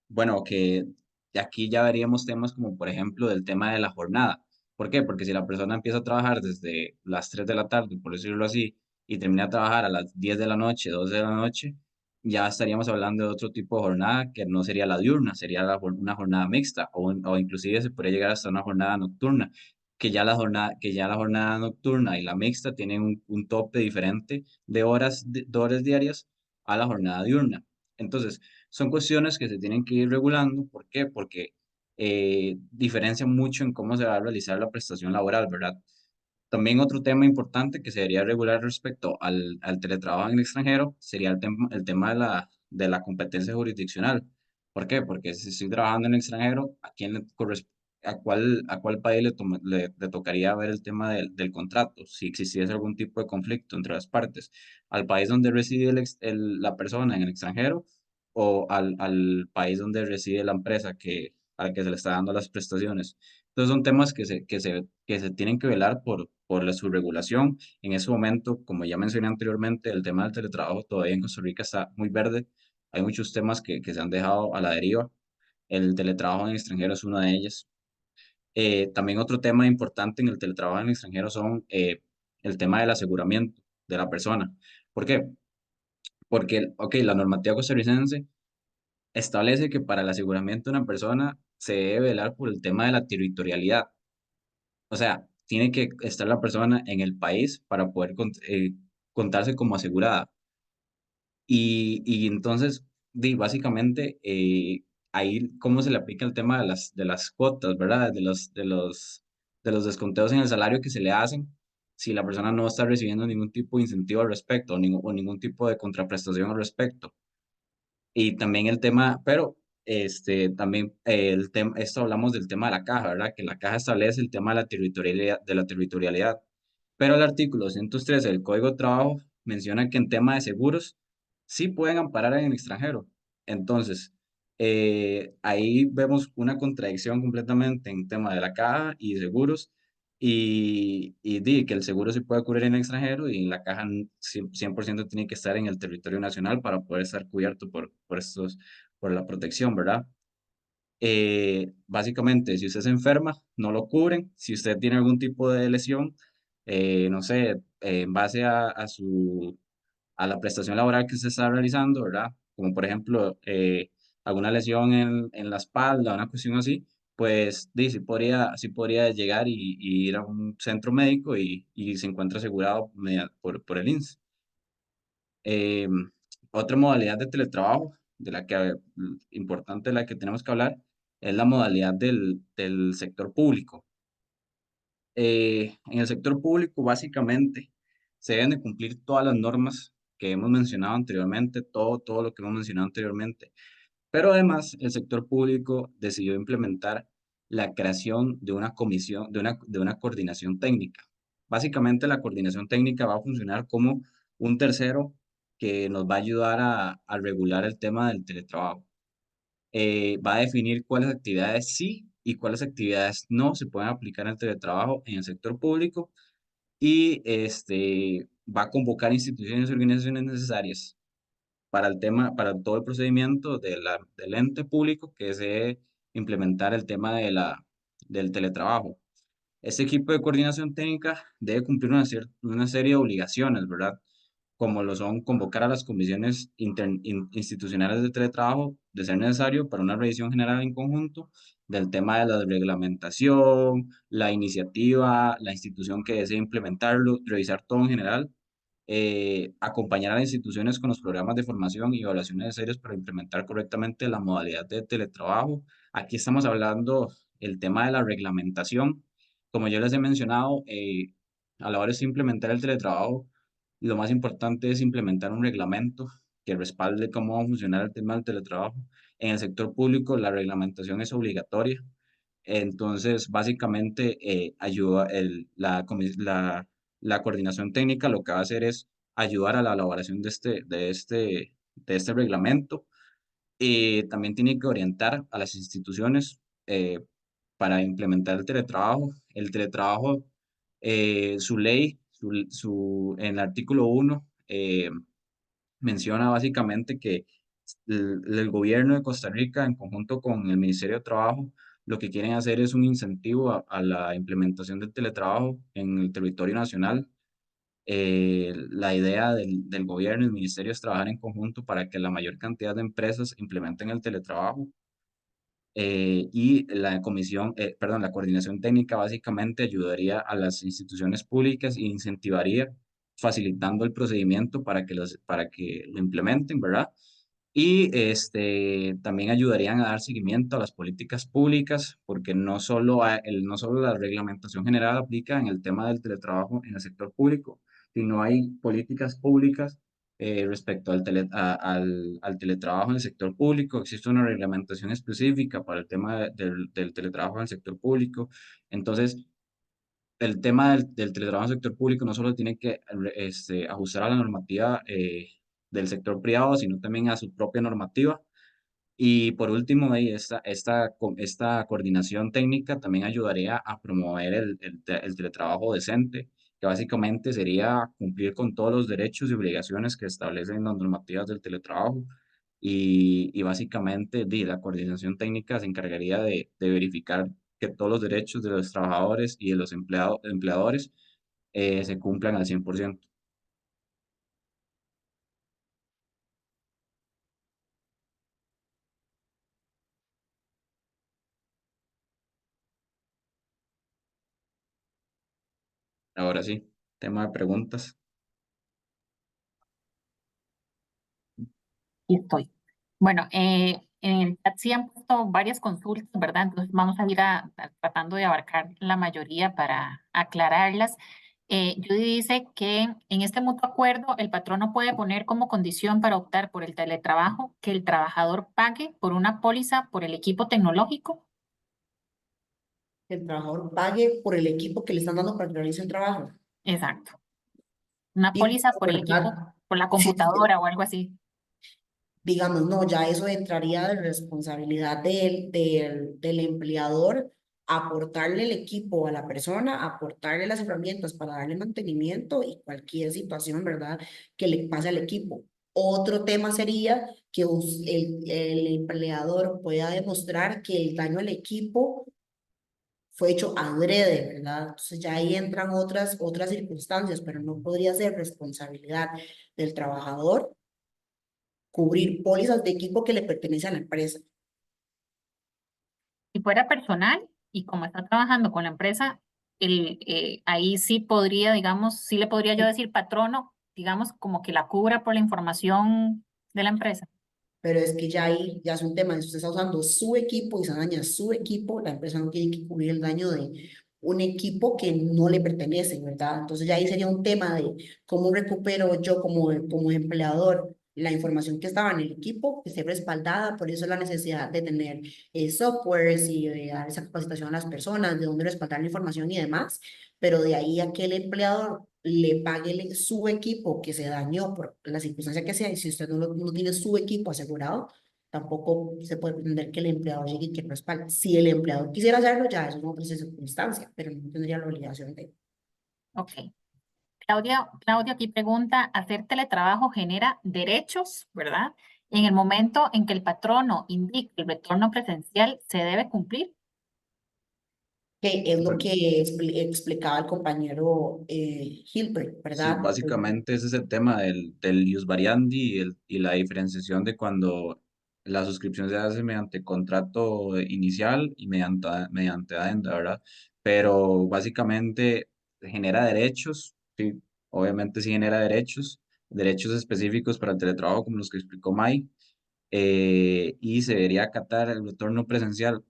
bueno, que aquí ya veríamos temas como, por ejemplo, del tema de la jornada. ¿Por qué? Porque si la persona empieza a trabajar desde las 3 de la tarde, por decirlo así, y termina a trabajar a las 10 de la noche, 12 de la noche, ya estaríamos hablando de otro tipo de jornada que no sería la diurna, sería una jornada mixta o inclusive se podría llegar hasta una jornada nocturna, que ya la jornada nocturna y la mixta tienen un tope diferente de horas diarias a la jornada diurna. Entonces, son cuestiones que se tienen que ir regulando. ¿Por qué? Porque diferencian mucho en cómo se va a realizar la prestación laboral, ¿verdad? También otro tema importante que se debería regular respecto al teletrabajo en el extranjero sería el tema de la competencia jurisdiccional. ¿Por qué? Porque si estoy trabajando en el extranjero, ¿a cuál país le tocaría ver el tema del contrato? Si existiese algún tipo de conflicto entre las partes, ¿al país donde reside la persona en el extranjero o al país donde reside la empresa a la que se le está dando las prestaciones? Entonces son temas que se tienen que velar por su regulación. En ese momento, como ya mencioné anteriormente, el tema del teletrabajo todavía en Costa Rica está muy verde. Hay muchos temas que se han dejado a la deriva. El teletrabajo en el extranjero es uno de ellos. También otro tema importante en el teletrabajo en el extranjero son el tema del aseguramiento de la persona. ¿Por qué? Porque, ok, la normativa costarricense establece que para el aseguramiento de una persona se debe velar por el tema de la territorialidad. O sea, tiene que estar la persona en el país para poder contarse como asegurada. Y entonces, básicamente, ahí cómo se le aplica el tema de las cuotas, ¿verdad? De los desconteos en el salario que se le hacen si la persona no está recibiendo ningún tipo de incentivo al respecto o ningún tipo de contraprestación al respecto. Y también el tema, pero también el tema, esto hablamos del tema de la caja, ¿verdad? Que la caja establece el tema de la territorialidad. Pero el artículo 113 del Código de Trabajo menciona que en tema de seguros sí pueden amparar en el extranjero. Entonces, ahí vemos una contradicción completamente en tema de la caja y seguros. Que el seguro se puede cubrir en el extranjero y la caja 100% tiene que estar en el territorio nacional para poder estar cubierto por la protección, ¿verdad? Básicamente, si usted se enferma, no lo cubren. Si usted tiene algún tipo de lesión, no sé, en base a la prestación laboral que se está realizando, ¿verdad? Como por ejemplo, alguna lesión en la espalda, una cuestión así, pues sí podría llegar y ir a un centro médico y se encuentra asegurado por el INSS. Eh, Otra modalidad de teletrabajo, importante de la que tenemos que hablar, es la modalidad del sector público. En el sector público, básicamente, se deben de cumplir todas las normas que hemos mencionado anteriormente, todo lo que hemos mencionado anteriormente. Pero además, el sector público decidió implementar la creación de una comisión, de una coordinación técnica. Básicamente, la coordinación técnica va a funcionar como un tercero que nos va a ayudar a regular el tema del teletrabajo. Va a definir cuáles actividades sí y cuáles actividades no se pueden aplicar en el teletrabajo en el sector público y va a convocar instituciones y organizaciones necesarias para el tema, para todo el procedimiento del ente público que desee implementar el tema del teletrabajo. Este equipo de coordinación técnica debe cumplir una serie de obligaciones, ¿verdad? Como lo son convocar a las comisiones institucionales de teletrabajo, de ser necesario, para una revisión general en conjunto del tema de la reglamentación, la iniciativa, la institución que desee implementarlo, revisar todo en general, acompañar a las instituciones con los programas de formación y evaluaciones necesarias para implementar correctamente la modalidad de teletrabajo. Aquí estamos hablando el tema de la reglamentación. Como yo les he mencionado, a la hora de implementar el teletrabajo, lo más importante es implementar un reglamento que respalde cómo va a funcionar el tema del teletrabajo. En el sector público, la reglamentación es obligatoria. Entonces, básicamente, la coordinación técnica lo que va a hacer es ayudar a la elaboración de este reglamento. También tiene que orientar a las instituciones para implementar el teletrabajo. El teletrabajo, su ley, en el artículo 1, menciona básicamente que el gobierno de Costa Rica, en conjunto con el Ministerio de Trabajo, lo que quieren hacer es un incentivo a la implementación del teletrabajo en el territorio nacional. La idea del gobierno y el ministerio es trabajar en conjunto para que la mayor cantidad de empresas implementen el teletrabajo. Y la coordinación técnica básicamente ayudaría a las instituciones públicas e incentivaría facilitando el procedimiento para que lo implementen, ¿verdad? Y también ayudarían a dar seguimiento a las políticas públicas, porque no solo la reglamentación general aplica en el tema del teletrabajo en el sector público, sino hay políticas públicas respecto al teletrabajo en el sector público. Existe una reglamentación específica para el tema del teletrabajo en el sector público. Entonces, el tema del teletrabajo en el sector público no solo tiene que ajustar a la normativa del sector privado, sino también a su propia normativa. Y por último, esta coordinación técnica también ayudaría a promover el teletrabajo decente, que básicamente sería cumplir con todos los derechos y obligaciones que establecen las normativas del teletrabajo. Y básicamente la coordinación técnica se encargaría de verificar que todos los derechos de los trabajadores y de los empleadores se cumplan al 100%. Ahora sí, tema de preguntas. Y estoy. Bueno, en el chat sí han puesto varias consultas, ¿verdad? Entonces vamos a ir tratando de abarcar la mayoría para aclararlas. Judy dice que en este mutuo acuerdo el patrono puede poner como condición para optar por el teletrabajo que el trabajador pague por una póliza por el equipo tecnológico. Que el trabajador pague por el equipo que le están dando para que realice el trabajo. Exacto. Una Y, póliza por el equipo, ¿verdad? por la Sí, computadora o algo así. digamos, no, ya eso entraría de responsabilidad del empleador aportarle el equipo a la persona, aportarle las herramientas para darle mantenimiento y cualquier situación, ¿verdad?, que le pase al equipo. Otro tema sería que el empleador pueda demostrar que el daño al equipo fue hecho adrede, ¿verdad? Entonces ya ahí entran otras circunstancias, pero no podría ser responsabilidad del trabajador cubrir pólizas de equipo que le pertenece a la empresa. Si fuera personal y como está trabajando con la empresa, ahí sí podría, digamos, sí le podría yo decir patrono, digamos, como que la cubra por la información de la empresa. Pero es que ya ahí ya es un tema de si usted está usando su equipo y se daña su equipo, la empresa no tiene que cubrir el daño de un equipo que no le pertenece, ¿verdad? Entonces ya ahí sería un tema de cómo recupero yo como empleador la información que estaba en el equipo, que esté respaldada, por eso la necesidad de tener softwares y de dar esa capacitación a las personas, de dónde respaldar la información y demás, pero de ahí a que el empleador le pague su equipo que se dañó por la circunstancia que sea, y si usted no tiene su equipo asegurado, tampoco se puede pretender que el empleador llegue y que respalde. Si el empleador quisiera hacerlo, ya eso es otra circunstancia, pero no tendría la obligación de. Ok. Claudia aquí pregunta, ¿hacer teletrabajo genera derechos, verdad? En el momento en que el patrono indique el retorno presencial, ¿se debe cumplir? Que es lo que explicaba el compañero Hilbert, Sí, ¿verdad? básicamente ese es el tema del ius variandi y la diferenciación de cuando la suscripción se hace mediante contrato inicial y mediante adenda, ¿verdad? Pero básicamente genera derechos, sí, obviamente sí genera derechos, derechos específicos para el teletrabajo como los que explicó Mai, y se debería acatar el retorno presencial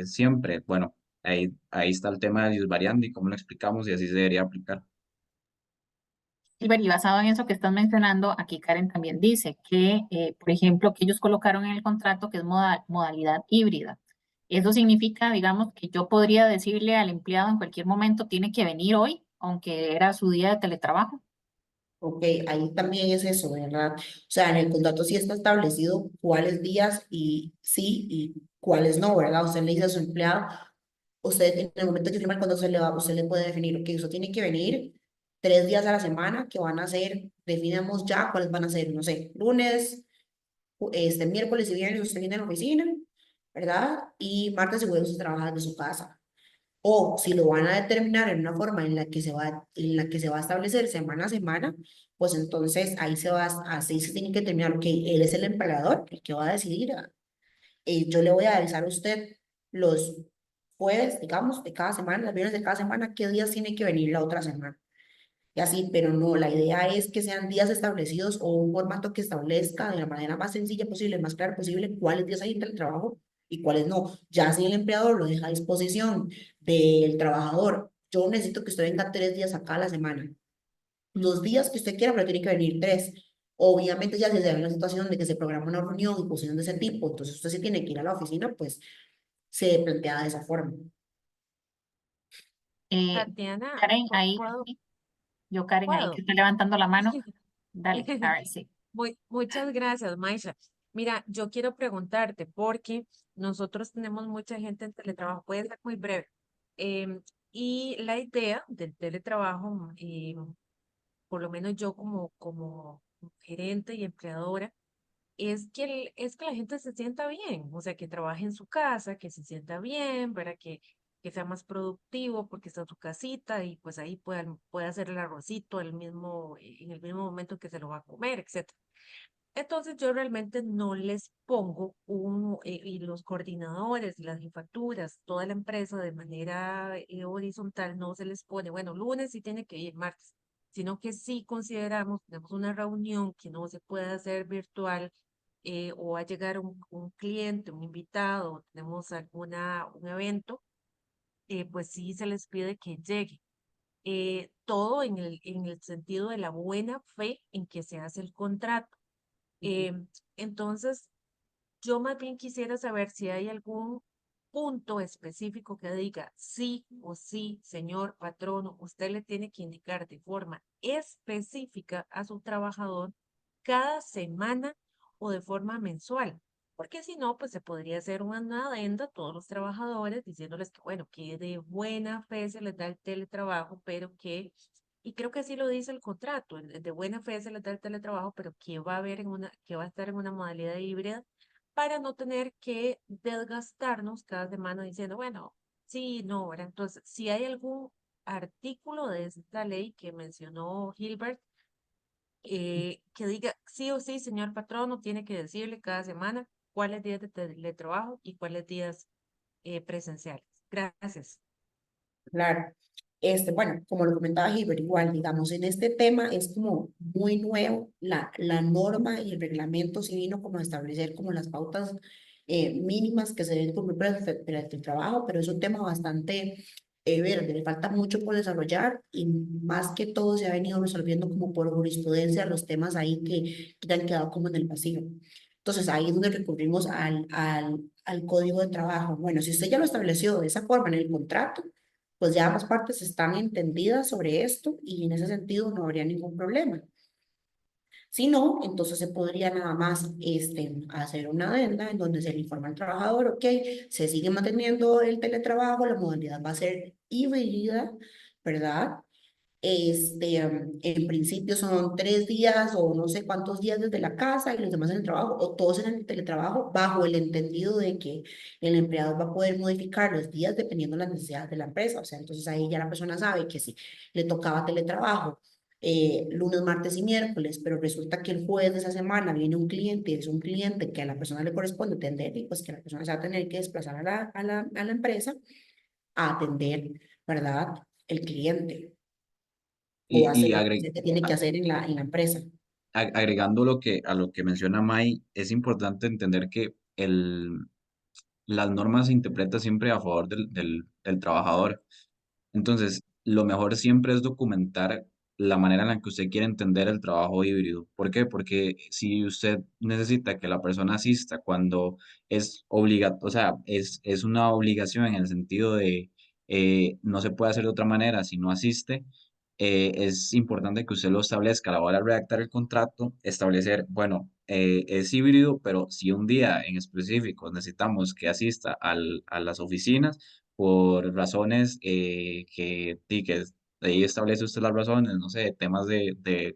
siempre. Bueno, ahí está el tema del ius variandi, cómo lo explicamos y así se debería aplicar. Silver, y basado en eso que estás mencionando, aquí Karen también dice que, por ejemplo, que ellos colocaron en el contrato que es modalidad híbrida. Eso significa, digamos, que yo podría decirle al empleado en cualquier momento, tiene que venir hoy, aunque era su día de teletrabajo. Ok, ahí también es eso, ¿verdad? O sea, en el contrato sí está establecido cuáles días y sí y cuáles no, ¿verdad? Usted le dice a su empleado, usted en el momento que firma el contrato, usted le puede definir que usted tiene que venir 3 días a la semana, que van a ser, definamos ya cuáles van a ser, no sé, lunes, miércoles y viernes usted viene a la oficina, ¿verdad? Y martes y jueves usted trabaja desde su casa. O si lo van a determinar en una forma en la que se va a establecer semana a semana, pues entonces ahí así se tiene que determinar que él es el empleador, el que va a decidir. Yo le voy a avisar a usted los jueves, digamos, de cada semana, los viernes de cada semana, qué días tiene que venir la otra semana. Y así, pero no, la idea es que sean días establecidos o un formato que establezca de la manera más sencilla posible, más clara posible, cuáles días hay en el trabajo y cuáles no. Ya si el empleador lo deja a disposición del trabajador, yo necesito que usted venga 3 días acá a la semana. Los días que usted quiera, pero tiene que venir 3. Obviamente ya si se da una situación de que se programa una reunión y posición de ese tipo, entonces usted sí tiene que ir a la oficina, pues se plantea de esa forma. Eh, Tatiana, Karen, ahí, ¿puedo? sí, yo Karen, ahí que ¿Puedo? estoy levantando la mano, dale, a ver, sí. Muchas gracias, Maisha. Mira, yo quiero preguntarte porque nosotros tenemos mucha gente en teletrabajo, puede ser muy breve. Y la idea del teletrabajo, por lo menos yo como gerente y empleadora, es que la gente se sienta bien, o sea, que trabaje en su casa, que se sienta bien, para que sea más productivo porque está en su casita y pues ahí puede hacer el arrocito en el mismo momento que se lo va a comer, etcétera. Entonces yo realmente no les pongo y los coordinadores, las jefaturas, toda la empresa de manera horizontal no se les pone, bueno, lunes sí tiene que ir, martes, sino que sí consideramos, tenemos una reunión que no se puede hacer virtual o va a llegar un cliente, un invitado, tenemos un evento, pues sí se les pide que llegue. Todo en el sentido de la buena fe en que se hace el contrato. Ujú. Eh, entonces, yo más bien quisiera saber si hay algún punto específico que diga sí o sí, señor patrono, usted le tiene que indicar de forma específica a su trabajador cada semana o de forma mensual. Porque si no, pues se podría hacer una adenda a todos los trabajadores diciéndoles que, bueno, que de buena fe se les da el teletrabajo, pero que, y creo que así lo dice el contrato, de buena fe se les da el teletrabajo, pero que va a haber que va a estar en una modalidad híbrida para no tener que desgastarnos cada semana diciendo, bueno, sí, no, ¿verdad? Entonces, si hay algún artículo de esta ley que mencionó Gilbert, que diga sí o sí, señor patrono, tiene que decirle cada semana cuáles días de teletrabajo y cuáles días presenciales. Gracias. Claro. Bueno, como lo comentaba Gilbert, igual, digamos, en este tema es como muy nuevo la norma y el reglamento sí vino como a establecer como las pautas mínimas que se deben cumplir para el trabajo, pero es un tema bastante verde, le falta mucho por desarrollar y más que todo se ha venido resolviendo como por jurisprudencia los temas ahí que han quedado como en el vacío. Entonces ahí es donde recurrimos al código de trabajo. Bueno, si usted ya lo estableció de esa forma en el contrato, pues ya ambas partes están entendidas sobre esto y en ese sentido no habría ningún problema. Si no, entonces se podría nada más hacer una adenda en donde se le informa al trabajador, ok, se sigue manteniendo el teletrabajo, la modalidad va a ser híbrida, ¿verdad? En principio son 3 días o no sé cuántos días desde la casa y los demás en el trabajo, o todos en el teletrabajo, bajo el entendido de que el empleado va a poder modificar los días dependiendo de las necesidades de la empresa. O sea, entonces ahí ya la persona sabe que si le tocaba teletrabajo lunes, martes y miércoles, pero resulta que el jueves de esa semana viene un cliente y es un cliente que a la persona le corresponde atender y pues que la persona se va a tener que desplazar a la empresa a atender, ¿verdad? El cliente o hacer Y lo que se tiene que hacer en la empresa. agregando a lo que menciona Mai, es importante entender que las normas se interpretan siempre a favor del trabajador. Entonces, lo mejor siempre es documentar la manera en la que usted quiere entender el trabajo híbrido. ¿Por qué? Porque si usted necesita que la persona asista cuando es obligatorio, o sea, es una obligación en el sentido de no se puede hacer de otra manera si no asiste, es importante que usted lo establezca a la hora de redactar el contrato, establecer, bueno, es híbrido, pero si un día en específico necesitamos que asista a las oficinas, por razones que ahí establece usted las razones, no sé, temas de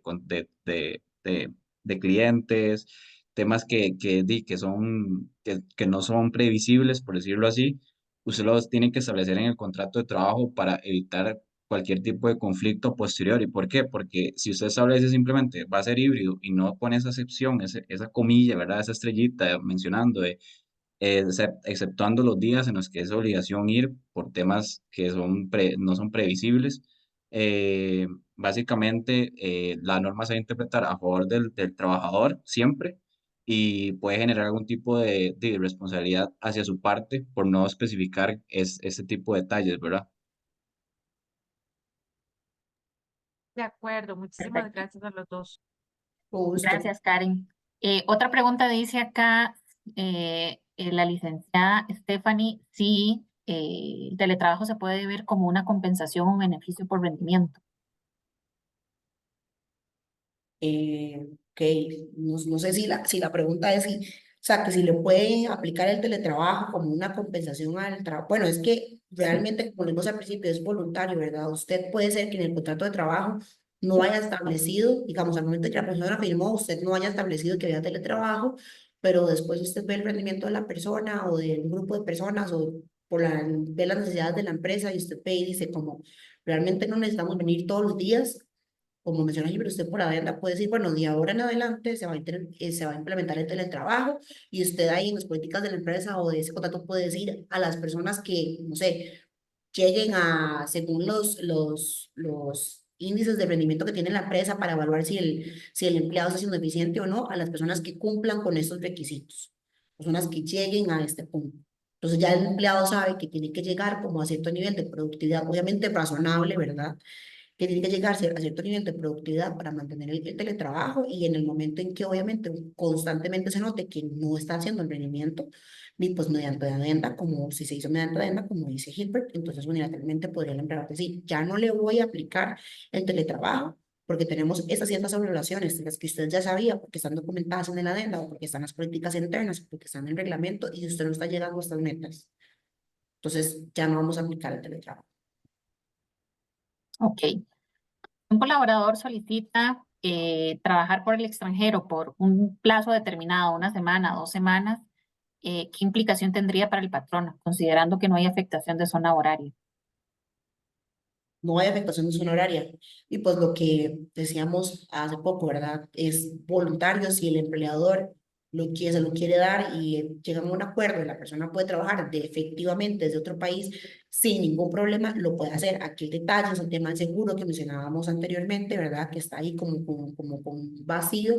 clientes, temas que no son previsibles, por decirlo así, usted los tiene que establecer en el contrato de trabajo para evitar cualquier tipo de conflicto posterior. ¿Y por qué? Porque si usted establece simplemente va a ser híbrido y no pone esa excepción, esa comilla, ¿verdad? Esa estrellita mencionando exceptuando los días en los que es obligación ir por temas que no son previsibles. Básicamente, la norma se va a interpretar a favor del trabajador siempre y puede generar algún tipo de responsabilidad hacia su parte por no especificar ese tipo de detalles, ¿verdad? De acuerdo, muchísimas Perfecto. gracias a los dos. Con gusto. Gracias, Karen. Otra pregunta dice acá la licenciada Stephanie, si el teletrabajo se puede ver como una compensación o un beneficio por rendimiento. Ok, no sé si la pregunta es o sea, que si le puede aplicar el teletrabajo como una compensación al trabajo. Bueno, es que Sí. realmente, como dijimos al principio, es voluntario, ¿verdad? Usted puede ser que en el contrato de trabajo no haya establecido, digamos, al momento que la persona firmó, usted no haya establecido que había teletrabajo, pero después usted ve el rendimiento de la persona o del grupo de personas o ve las necesidades de la empresa y usted ve y dice como, realmente no necesitamos venir todos los días, como menciona Gilbert, usted por adenda puede decir, bueno, de ahora en adelante se va a implementar el teletrabajo y usted ahí en las políticas de la empresa o de ese contrato puede decir a las personas que, no sé, lleguen a, según los índices de rendimiento que tiene la empresa para evaluar si el empleado está siendo eficiente o no, a las personas que cumplan con estos requisitos, personas que lleguen a este punto. Entonces ya el empleado sabe que tiene que llegar como a cierto nivel de productividad, obviamente razonable, ¿verdad? Que tiene que llegar a cierto nivel de productividad para mantener el teletrabajo y en el momento en que obviamente constantemente se note que no está haciendo el rendimiento, y pues mediante adenda, como si se hizo mediante adenda, como dice Gilbert, entonces unilateralmente podría el empleador decir, ya no le voy a aplicar el teletrabajo porque tenemos esas ciertas obligaciones, las que usted ya sabía, porque están documentadas en el adenda o porque están las políticas internas, porque están en el reglamento y usted no está llegando a estas metas. Entonces ya no vamos a aplicar el teletrabajo. Ok. Un colaborador solicita trabajar por el extranjero por un plazo determinado, una semana, 2 semanas. ¿Qué implicación tendría para el patrono, considerando que no hay afectación de zona horaria? No hay afectación de zona horaria. Y pues lo que decíamos hace poco, ¿verdad? Es voluntario si el empleador se lo quiere dar y llegan a un acuerdo y la persona puede trabajar efectivamente desde otro país sin ningún problema, lo puede hacer. Aquí el detalle es el tema del seguro que mencionábamos anteriormente, ¿verdad? Que está ahí como con vacío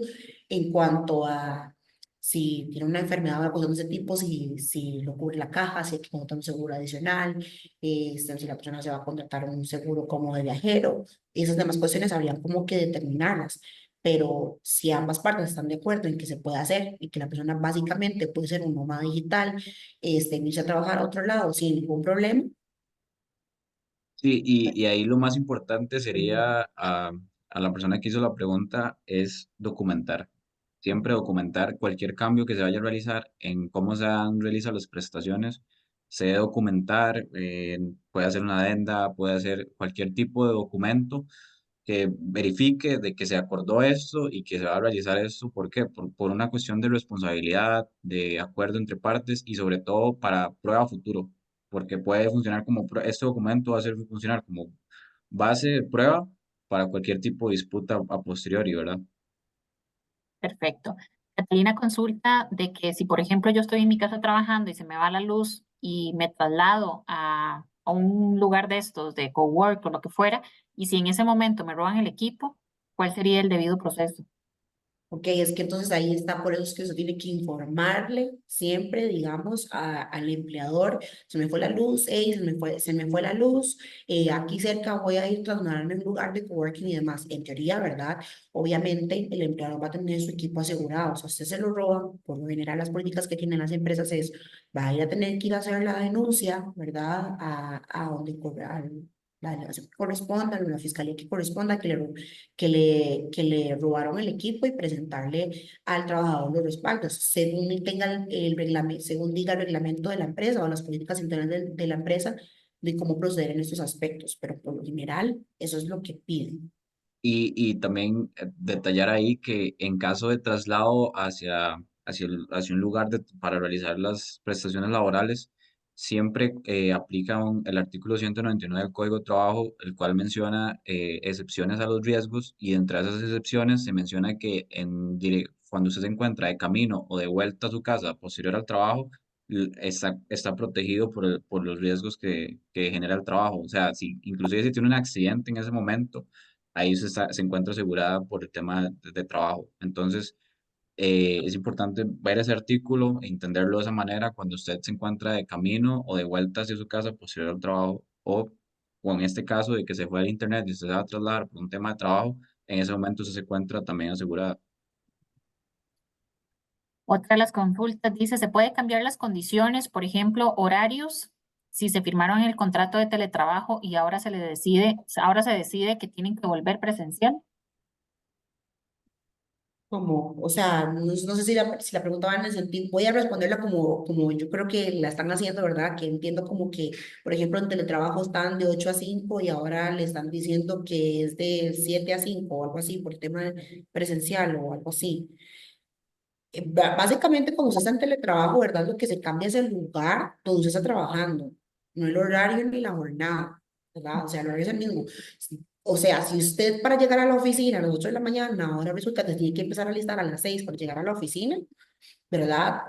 en cuanto a si tiene una enfermedad o una cuestión de ese tipo, si lo cubre la caja, si hay que contratar un seguro adicional, si la persona se va a contratar un seguro como de viajero, esas demás cuestiones habrían como que determinarlas. Pero si ambas partes están de acuerdo en que se puede hacer y que la persona básicamente puede ser un nómada digital, irse a trabajar a otro lado sin ningún problema. Sí, y ahí lo más importante sería a la persona que hizo la pregunta es documentar. Siempre documentar cualquier cambio que se vaya a realizar en cómo se han realizado las prestaciones. Se debe documentar, puede hacer una adenda, puede hacer cualquier tipo de documento que verifique de que se acordó esto y que se va a realizar esto. ¿Por qué? Por una cuestión de responsabilidad, de acuerdo entre partes y sobre todo para prueba futuro, porque puede funcionar como, este documento va a ser funcionar como base de prueba para cualquier tipo de disputa a posteriori, ¿verdad? Perfecto. Catalina consulta de que si, por ejemplo, yo estoy en mi casa trabajando y se me va la luz y me traslado a un lugar de estos, de cowork o lo que fuera, y si en ese momento me roban el equipo, ¿cuál sería el debido proceso? Ok, es que entonces ahí está, por eso es que usted tiene que informarle siempre, digamos, al empleador, se me fue la luz, hey, se me fue la luz, aquí cerca voy a ir a trasladarme a un lugar de coworking y demás. En teoría, ¿verdad? Obviamente el empleador va a tener su equipo asegurado, o sea, usted se lo roban, por lo general las políticas que tienen las empresas es, va a ir a tener que ir a hacer la denuncia, ¿verdad? A donde cobrar. La delegación que corresponda, la fiscalía que corresponda, que le robaron el equipo y presentarle al trabajador los respaldos, según tenga el reglamento, según diga el reglamento de la empresa o las políticas internas de la empresa de cómo proceder en estos aspectos, pero por lo general eso es lo que piden. Y también detallar ahí que en caso de traslado hacia un lugar para realizar las prestaciones laborales, siempre aplica el artículo 199 del Código de Trabajo, el cual menciona excepciones a los riesgos y entre esas excepciones se menciona que cuando usted se encuentra de camino o de vuelta a su casa posterior al trabajo, está protegido por los riesgos que genera el trabajo. O sea, inclusive si tiene un accidente en ese momento, ahí se encuentra asegurada por el tema de trabajo. Entonces, es importante ver ese artículo e entenderlo de esa manera cuando usted se encuentra de camino o de vuelta hacia su casa posterior al trabajo o en este caso de que se fue al internet y usted se va a trasladar por un tema de trabajo, en ese momento usted se encuentra también asegurada. Otra de las consultas dice, ¿se puede cambiar las condiciones, por ejemplo, horarios, si se firmaron el contrato de teletrabajo y ahora se decide que tienen que volver presencial? Como, o sea, no sé si la pregunta va en el sentido, voy a responderla como yo creo que la están haciendo, ¿verdad? Que entiendo como que, por ejemplo, en teletrabajo están de 8 a 5 y ahora le están diciendo que es de 7 a 5 o algo así por el tema presencial o algo así. Básicamente, cuando usted está en teletrabajo, ¿verdad? Lo que se cambia es el lugar donde usted está trabajando, no el horario ni la jornada, ¿verdad? O sea, el horario es el mismo. O sea, si usted para llegar a la oficina a las 8 de la mañana, ahora resulta que tiene que empezar a listar a las 6 para llegar a la oficina, ¿verdad?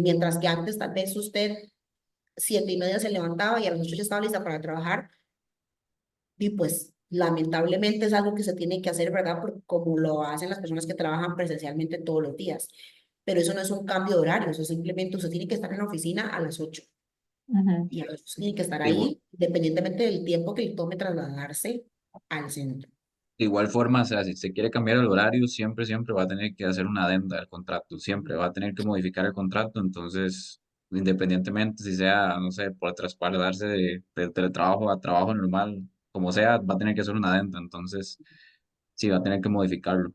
Mientras que antes tal vez usted 7:30 se levantaba y a las 8 ya estaba lista para trabajar, y pues lamentablemente es algo que se tiene que hacer, ¿verdad? Como lo hacen las personas que trabajan presencialmente todos los días. Pero eso no es un cambio de horario, eso simplemente usted tiene que estar en la oficina a las 8 Ujú. y a las 8 tiene que estar Igual, ahí, independientemente del tiempo que le tome trasladarse al centro. de igual forma, o sea, si se quiere cambiar el horario, siempre va a tener que hacer una adenda al contrato, siempre va a tener que modificar el contrato, entonces, independientemente si sea, no sé, por trasladarse de teletrabajo a trabajo normal, como sea, va a tener que hacer una adenda, entonces, sí, va a tener que modificarlo.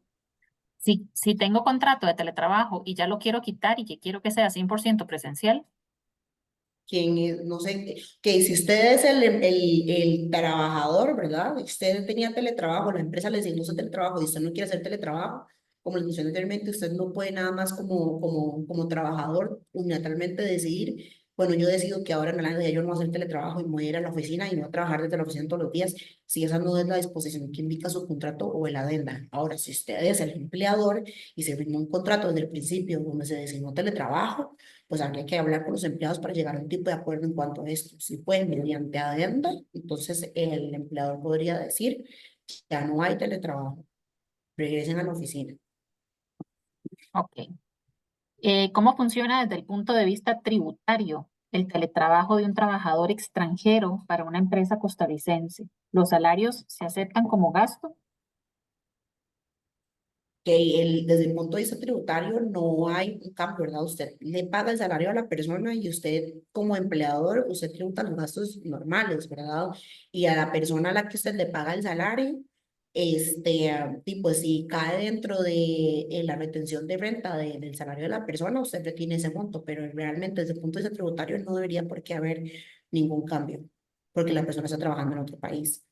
Si tengo contrato de teletrabajo y ya lo quiero quitar y que quiero que sea 100% presencial, No sé, que si usted es el trabajador, ¿verdad? Usted tenía teletrabajo, la empresa le asignó ese teletrabajo y usted no quiere hacer teletrabajo, como les mencioné anteriormente, usted no puede nada más como trabajador unilateralmente decidir, bueno, yo decido que ahora en adelante yo no voy a hacer teletrabajo y me voy a ir a la oficina y no voy a trabajar desde la oficina todos los días, si esa no es la disposición que indica su contrato o el adenda. Ahora, si usted es el empleador y se firmó un contrato desde el principio donde se designó teletrabajo, pues habría que hablar con los empleados para llegar a un tipo de acuerdo en cuanto a esto. Si pueden mediante adenda, entonces el empleador podría decir, ya no hay teletrabajo, regresen a la oficina. ok. ¿Cómo funciona desde el punto de vista tributario el teletrabajo de un trabajador extranjero para una empresa costarricense? ¿Los salarios se aceptan como gasto? Que desde el punto de vista tributario no hay un cambio, ¿verdad? Usted le paga el salario a la persona y usted como empleador, usted tributa los gastos normales, ¿verdad? Y a la persona a la que usted le paga el salario, y pues si cae dentro de la retención de renta del salario de la persona, usted retiene ese monto, pero realmente desde el punto de vista tributario no debería por qué haber ningún cambio, porque la persona está trabajando en otro país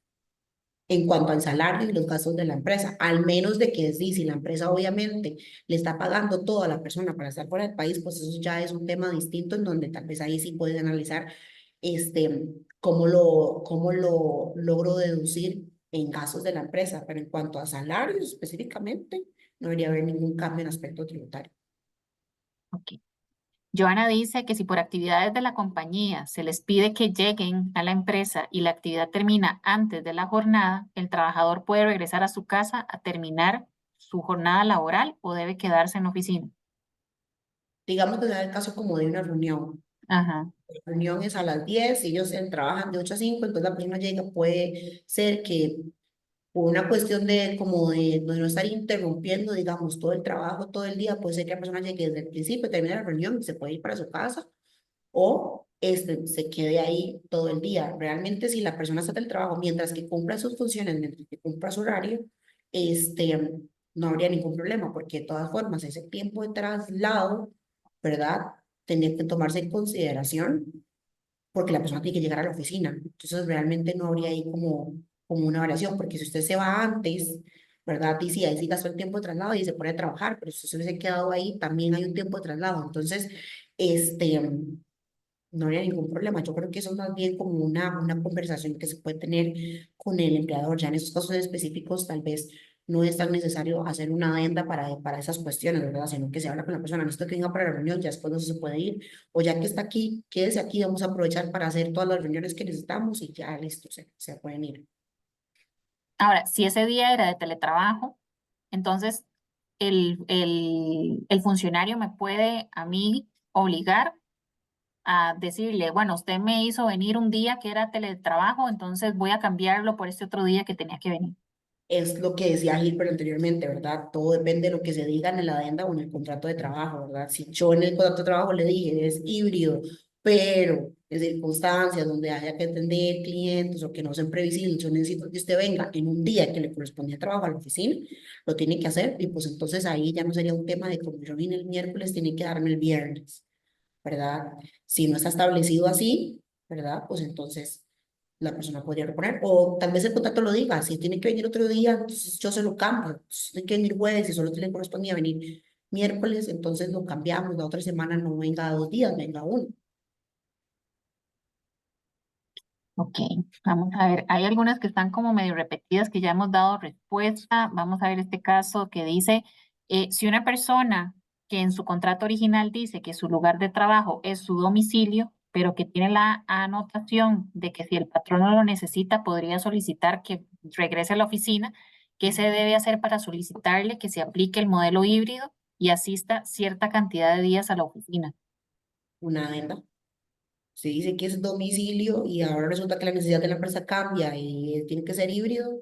en cuanto al salario y los gastos de la empresa, al menos de que sí, si la empresa obviamente le está pagando todo a la persona para estar fuera del país, pues eso ya es un tema distinto en donde tal vez ahí sí puedes analizar este, cómo lo logro deducir en gastos de la empresa, pero en cuanto a salarios específicamente, no debería haber ningún cambio en aspecto tributario. Ok. Joana dice que si por actividades de la compañía se les pide que lleguen a la empresa y la actividad termina antes de la jornada, el trabajador puede regresar a su casa a terminar su jornada laboral o debe quedarse en la oficina. Digamos que sea el caso como de una reunión. Ajá. La reunión es a las 10 y ellos trabajan de 8 a 5, entonces la persona llega, puede ser que por una cuestión de como de no estar interrumpiendo, digamos, todo el trabajo, todo el día, puede ser que la persona llegue desde el principio, termine la reunión y se puede ir para su casa o se quede ahí todo el día. Realmente si la persona está del trabajo mientras que cumpla sus funciones, mientras que cumpla su horario, no habría ningún problema porque de todas formas ese tiempo de traslado, ¿verdad? Tendría que tomarse en consideración porque la persona tiene que llegar a la oficina. Entonces, realmente no habría ahí como una variación, porque si usted se va antes, ¿verdad? Y sí, ahí sí gastó el tiempo de traslado y se pone a trabajar, pero si usted se hubiese quedado ahí, también hay un tiempo de traslado. Entonces, este, no habría ningún problema. Yo creo que eso es más bien como una conversación que se puede tener con el empleador. Ya en esos casos específicos, tal vez no es tan necesario hacer una adenda para esas cuestiones, ¿verdad? Sino que se habla con la persona, necesito que venga para la reunión, ya después no se puede ir. O ya que está aquí, quédese aquí, vamos a aprovechar para hacer todas las reuniones que necesitamos y ya listo, se pueden ir. Ahora, si ese día era de teletrabajo, entonces el funcionario me puede a mí obligar a decirle, bueno, usted me hizo venir un día que era teletrabajo, entonces voy a cambiarlo por este otro día que tenía que venir. Es lo que decía Gilbert anteriormente, ¿verdad? Todo depende de lo que se diga en la adenda o en el contrato de trabajo, ¿verdad? Si yo en el contrato de trabajo le dije es híbrido, pero en circunstancias donde haya que atender clientes o que no sean previsibles, yo necesito que usted venga en un día que le correspondía trabajo a la oficina, lo tiene que hacer y pues entonces ahí ya no sería un tema de como yo vine el miércoles, tiene que darme el viernes, ¿verdad? Si no está establecido así, ¿verdad? Pues entonces la persona podría reponer, o tal vez el contrato lo diga, si tiene que venir otro día, entonces yo se lo cambio, si tiene que venir jueves y solo le correspondía venir miércoles, entonces lo cambiamos, la otra semana no venga 2 días, venga uno. Ok, vamos a ver, hay algunas que están como medio repetidas que ya hemos dado respuesta. Vamos a ver este caso que dice, si una persona que en su contrato original dice que su lugar de trabajo es su domicilio, pero que tiene la anotación de que si el patrono lo necesita, podría solicitar que regrese a la oficina, ¿qué se debe hacer para solicitarle que se aplique el modelo híbrido y asista cierta cantidad de días a la oficina? Una adenda. Se dice que es domicilio y ahora resulta que la necesidad de la empresa cambia y tiene que ser híbrido,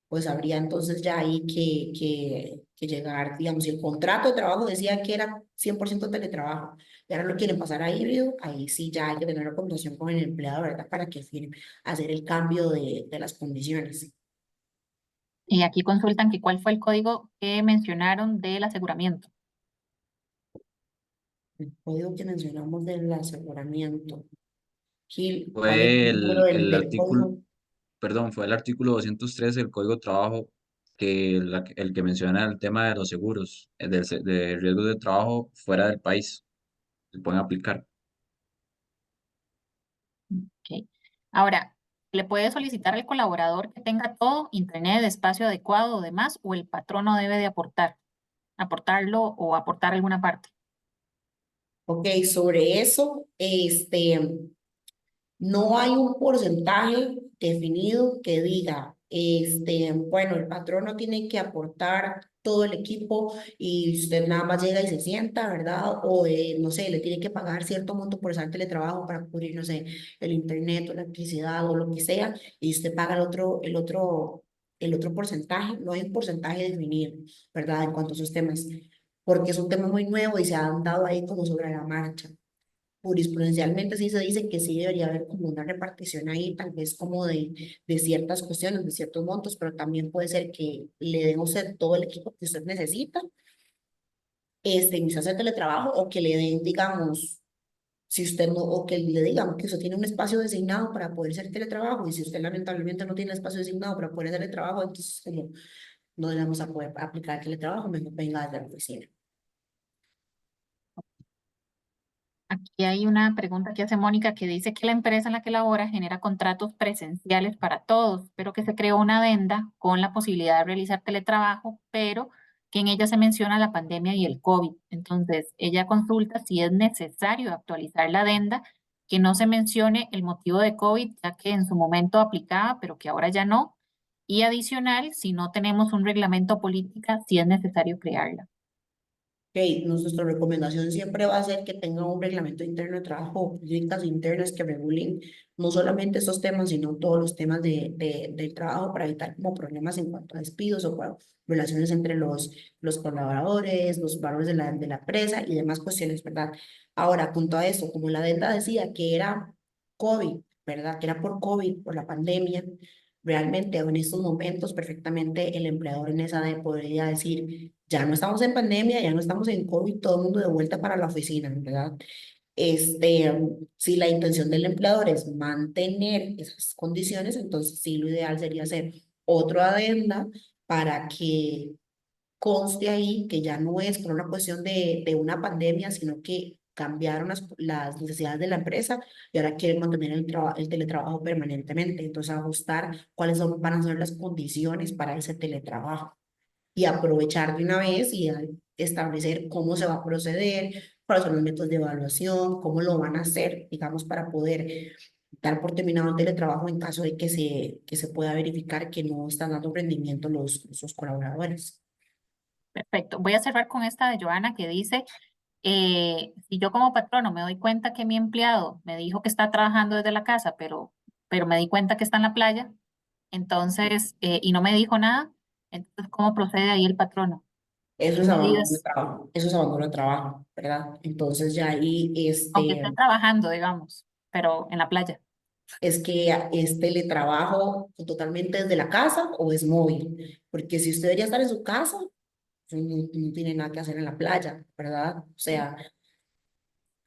pues habría entonces ya ahí que llegar, digamos, si el contrato de trabajo decía que era 100% teletrabajo y ahora lo quieren pasar a híbrido, ahí sí ya hay que tener una conversación con el empleado, ¿verdad? Para que firme, hacer el cambio de las condiciones. Y aquí consultan que cuál fue el código que mencionaron del aseguramiento. El código que mencionamos del aseguramiento. Gil, ¿cuál es Fue el número el del artículo, código? perdón, fue el artículo 213 del Código de Trabajo el que menciona el tema de los seguros, de riesgos de trabajo fuera del país, se pueden aplicar. Ok. Ahora, ¿le puede solicitar al colaborador que tenga todo, internet, espacio adecuado o demás, o el patrono debe de aportarlo o aportar alguna parte? Ok, sobre eso, no hay un porcentaje definido que diga, bueno, el patrón no tiene que aportar todo el equipo y usted nada más llega y se sienta, ¿verdad? O, no sé, le tiene que pagar cierto monto por ese teletrabajo para cubrir, no sé, el internet o la electricidad o lo que sea, y usted paga el otro porcentaje. No hay un porcentaje definido, ¿verdad? En cuanto a esos temas, porque es un tema muy nuevo y se han dado ahí como sobre la marcha. Jurisprudencialmente sí se dice que sí debería haber como una repartición ahí, tal vez como de ciertas cuestiones, de ciertos montos, pero también puede ser que le den a usted todo el equipo que usted necesita, y usted hace teletrabajo, o que le den, digamos, si usted no, o que le digan que usted tiene un espacio designado para poder hacer teletrabajo, y si usted lamentablemente no tiene espacio designado para poder hacer teletrabajo, entonces como no le vamos a poder aplicar teletrabajo, mejor venga desde la oficina. Aquí hay una pregunta que hace Mónica que dice que la empresa en la que labora genera contratos presenciales para todos, pero que se creó una adenda con la posibilidad de realizar teletrabajo, pero que en ella se menciona la pandemia y el COVID. Entonces, ella consulta si es necesario actualizar la adenda, que no se mencione el motivo de COVID, ya que en su momento aplicaba, pero que ahora ya no. Y adicional, si no tenemos un reglamento política, si es necesario crearla. Ok, nuestra recomendación siempre va a ser que tenga un reglamento interno de trabajo, políticas internas que regulen no solamente esos temas, sino todos los temas del trabajo para evitar como problemas en cuanto a despidos o relaciones entre los colaboradores, los valores de la empresa y demás cuestiones, ¿verdad? Ahora, junto a eso, como la adenda decía que era COVID, ¿verdad? Que era por COVID, por la pandemia. Realmente en estos momentos perfectamente el empleador en esa de podría decir, ya no estamos en pandemia, ya no estamos en COVID, todo el mundo de vuelta para la oficina, ¿verdad? Si la intención del empleador es mantener esas condiciones, entonces sí lo ideal sería hacer otra adenda para que conste ahí que ya no es por una cuestión de una pandemia, sino que cambiaron las necesidades de la empresa y ahora quieren mantener el teletrabajo permanentemente. Entonces, ajustar van a ser las condiciones para ese teletrabajo y aprovechar de una vez y establecer cómo se va a proceder, cuáles son los métodos de evaluación, cómo lo van a hacer, digamos, para poder dar por terminado el teletrabajo en caso de que se pueda verificar que no están dando rendimiento los colaboradores. Perfecto. Voy a cerrar con esta de Joana que dice, si yo como patrono me doy cuenta que mi empleado me dijo que está trabajando desde la casa, pero me di cuenta que está en la playa, entonces, y no me dijo nada, entonces, ¿cómo procede ahí el patrono? Eso ¿Qué es abandono de medidas? trabajo, eso es abandono de trabajo, ¿verdad? Entonces ya ahí, Aunque esté trabajando, digamos. pero en la playa. Es que es teletrabajo totalmente desde la casa o es móvil, porque si usted debería estar en su casa, pues no tiene nada que hacer en la playa, ¿verdad? O sea,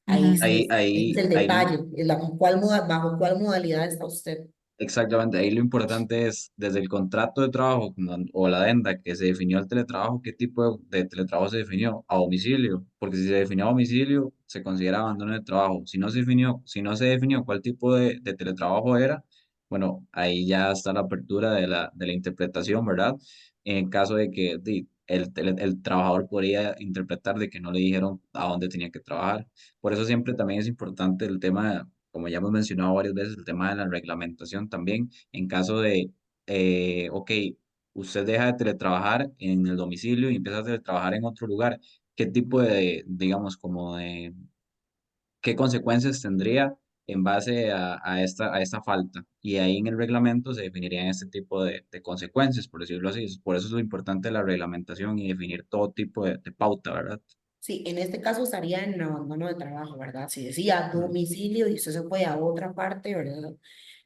ahí Ujú. sí Ahí, ese es ahí, el ahí lo detalle, bajo cuál modalidad está usted. Exactamente, ahí lo importante es desde el contrato de trabajo o la adenda que se definió el teletrabajo, qué tipo de teletrabajo se definió a domicilio, porque si se definió a domicilio se considera abandono de trabajo. Si no se definió cuál tipo de teletrabajo era, bueno, ahí ya está la apertura de la interpretación, ¿verdad? En caso de que el trabajador podría interpretar de que no le dijeron a dónde tenía que trabajar. Por eso siempre también es importante el tema, como ya hemos mencionado varias veces, el tema de la reglamentación también, en caso de, ok, usted deja de teletrabajar en el domicilio y empieza a teletrabajar en otro lugar, ¿qué tipo digamos, como de, qué consecuencias tendría en base a esta falta? Y ahí en el reglamento se definirían este tipo de consecuencias, por decirlo así. Por eso es lo importante de la reglamentación y definir todo tipo de pauta, ¿verdad? Sí, en este caso estaría en abandono de trabajo, ¿verdad? Si decía Mm, domicilio y usted se fue a otra parte, ¿verdad?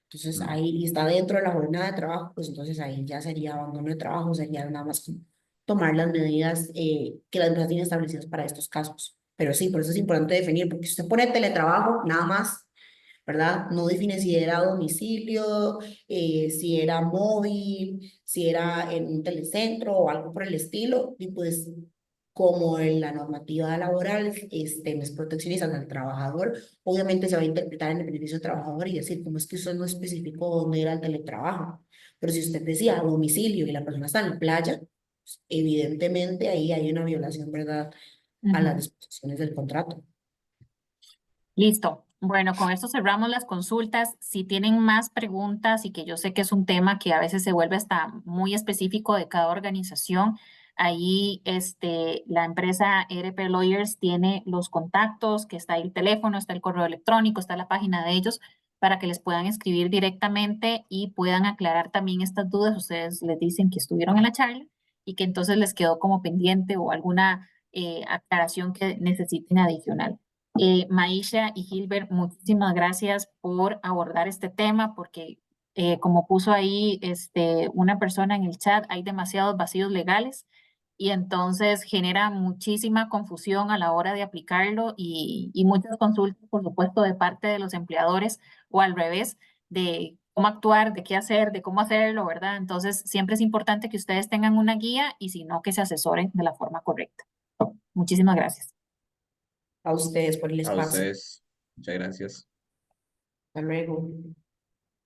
Entonces mm. ahí está dentro de la jornada de trabajo, pues entonces ahí ya sería abandono de trabajo, sería nada más como tomar las medidas que las empresas tienen establecidas para estos casos. Pero sí, por eso es importante definir, porque si usted pone teletrabajo, nada más, ¿verdad? No define si era a domicilio, si era móvil, si era en un telecentro o algo por el estilo, y pues como en la normativa laboral no es proteccionista del trabajador, obviamente se va a interpretar en el beneficio del trabajador y decir, ¿cómo es que usted no especificó dónde era el teletrabajo? Pero si usted decía a domicilio y la persona está en la playa, pues, evidentemente ahí hay una violación, ¿verdad?, a las Ujú. disposiciones del contrato. Listo. Bueno, con esto cerramos las consultas. Si tienen más preguntas y que yo sé que es un tema que a veces se vuelve hasta muy específico de cada organización, ahí la empresa ERP Lawyers tiene los contactos, que está ahí el teléfono, está el correo electrónico, está la página de ellos para que les puedan escribir directamente y puedan aclarar también estas dudas. Ustedes les dicen que estuvieron en la charla y que entonces les quedó como pendiente o alguna aclaración que necesiten adicional. Maisha y Gilbert, muchísimas gracias por abordar este tema, porque como puso ahí una persona en el chat, hay demasiados vacíos legales y entonces genera muchísima confusión a la hora de aplicarlo y muchas consultas, por supuesto, de parte de los empleadores o al revés, de cómo actuar, de qué hacer, de cómo hacerlo, ¿verdad? Entonces, siempre es importante que ustedes tengan una guía y si no, que se asesoren de la forma correcta. Muchísimas gracias. A ustedes por el A espacio. ustedes, muchas gracias. Hasta luego.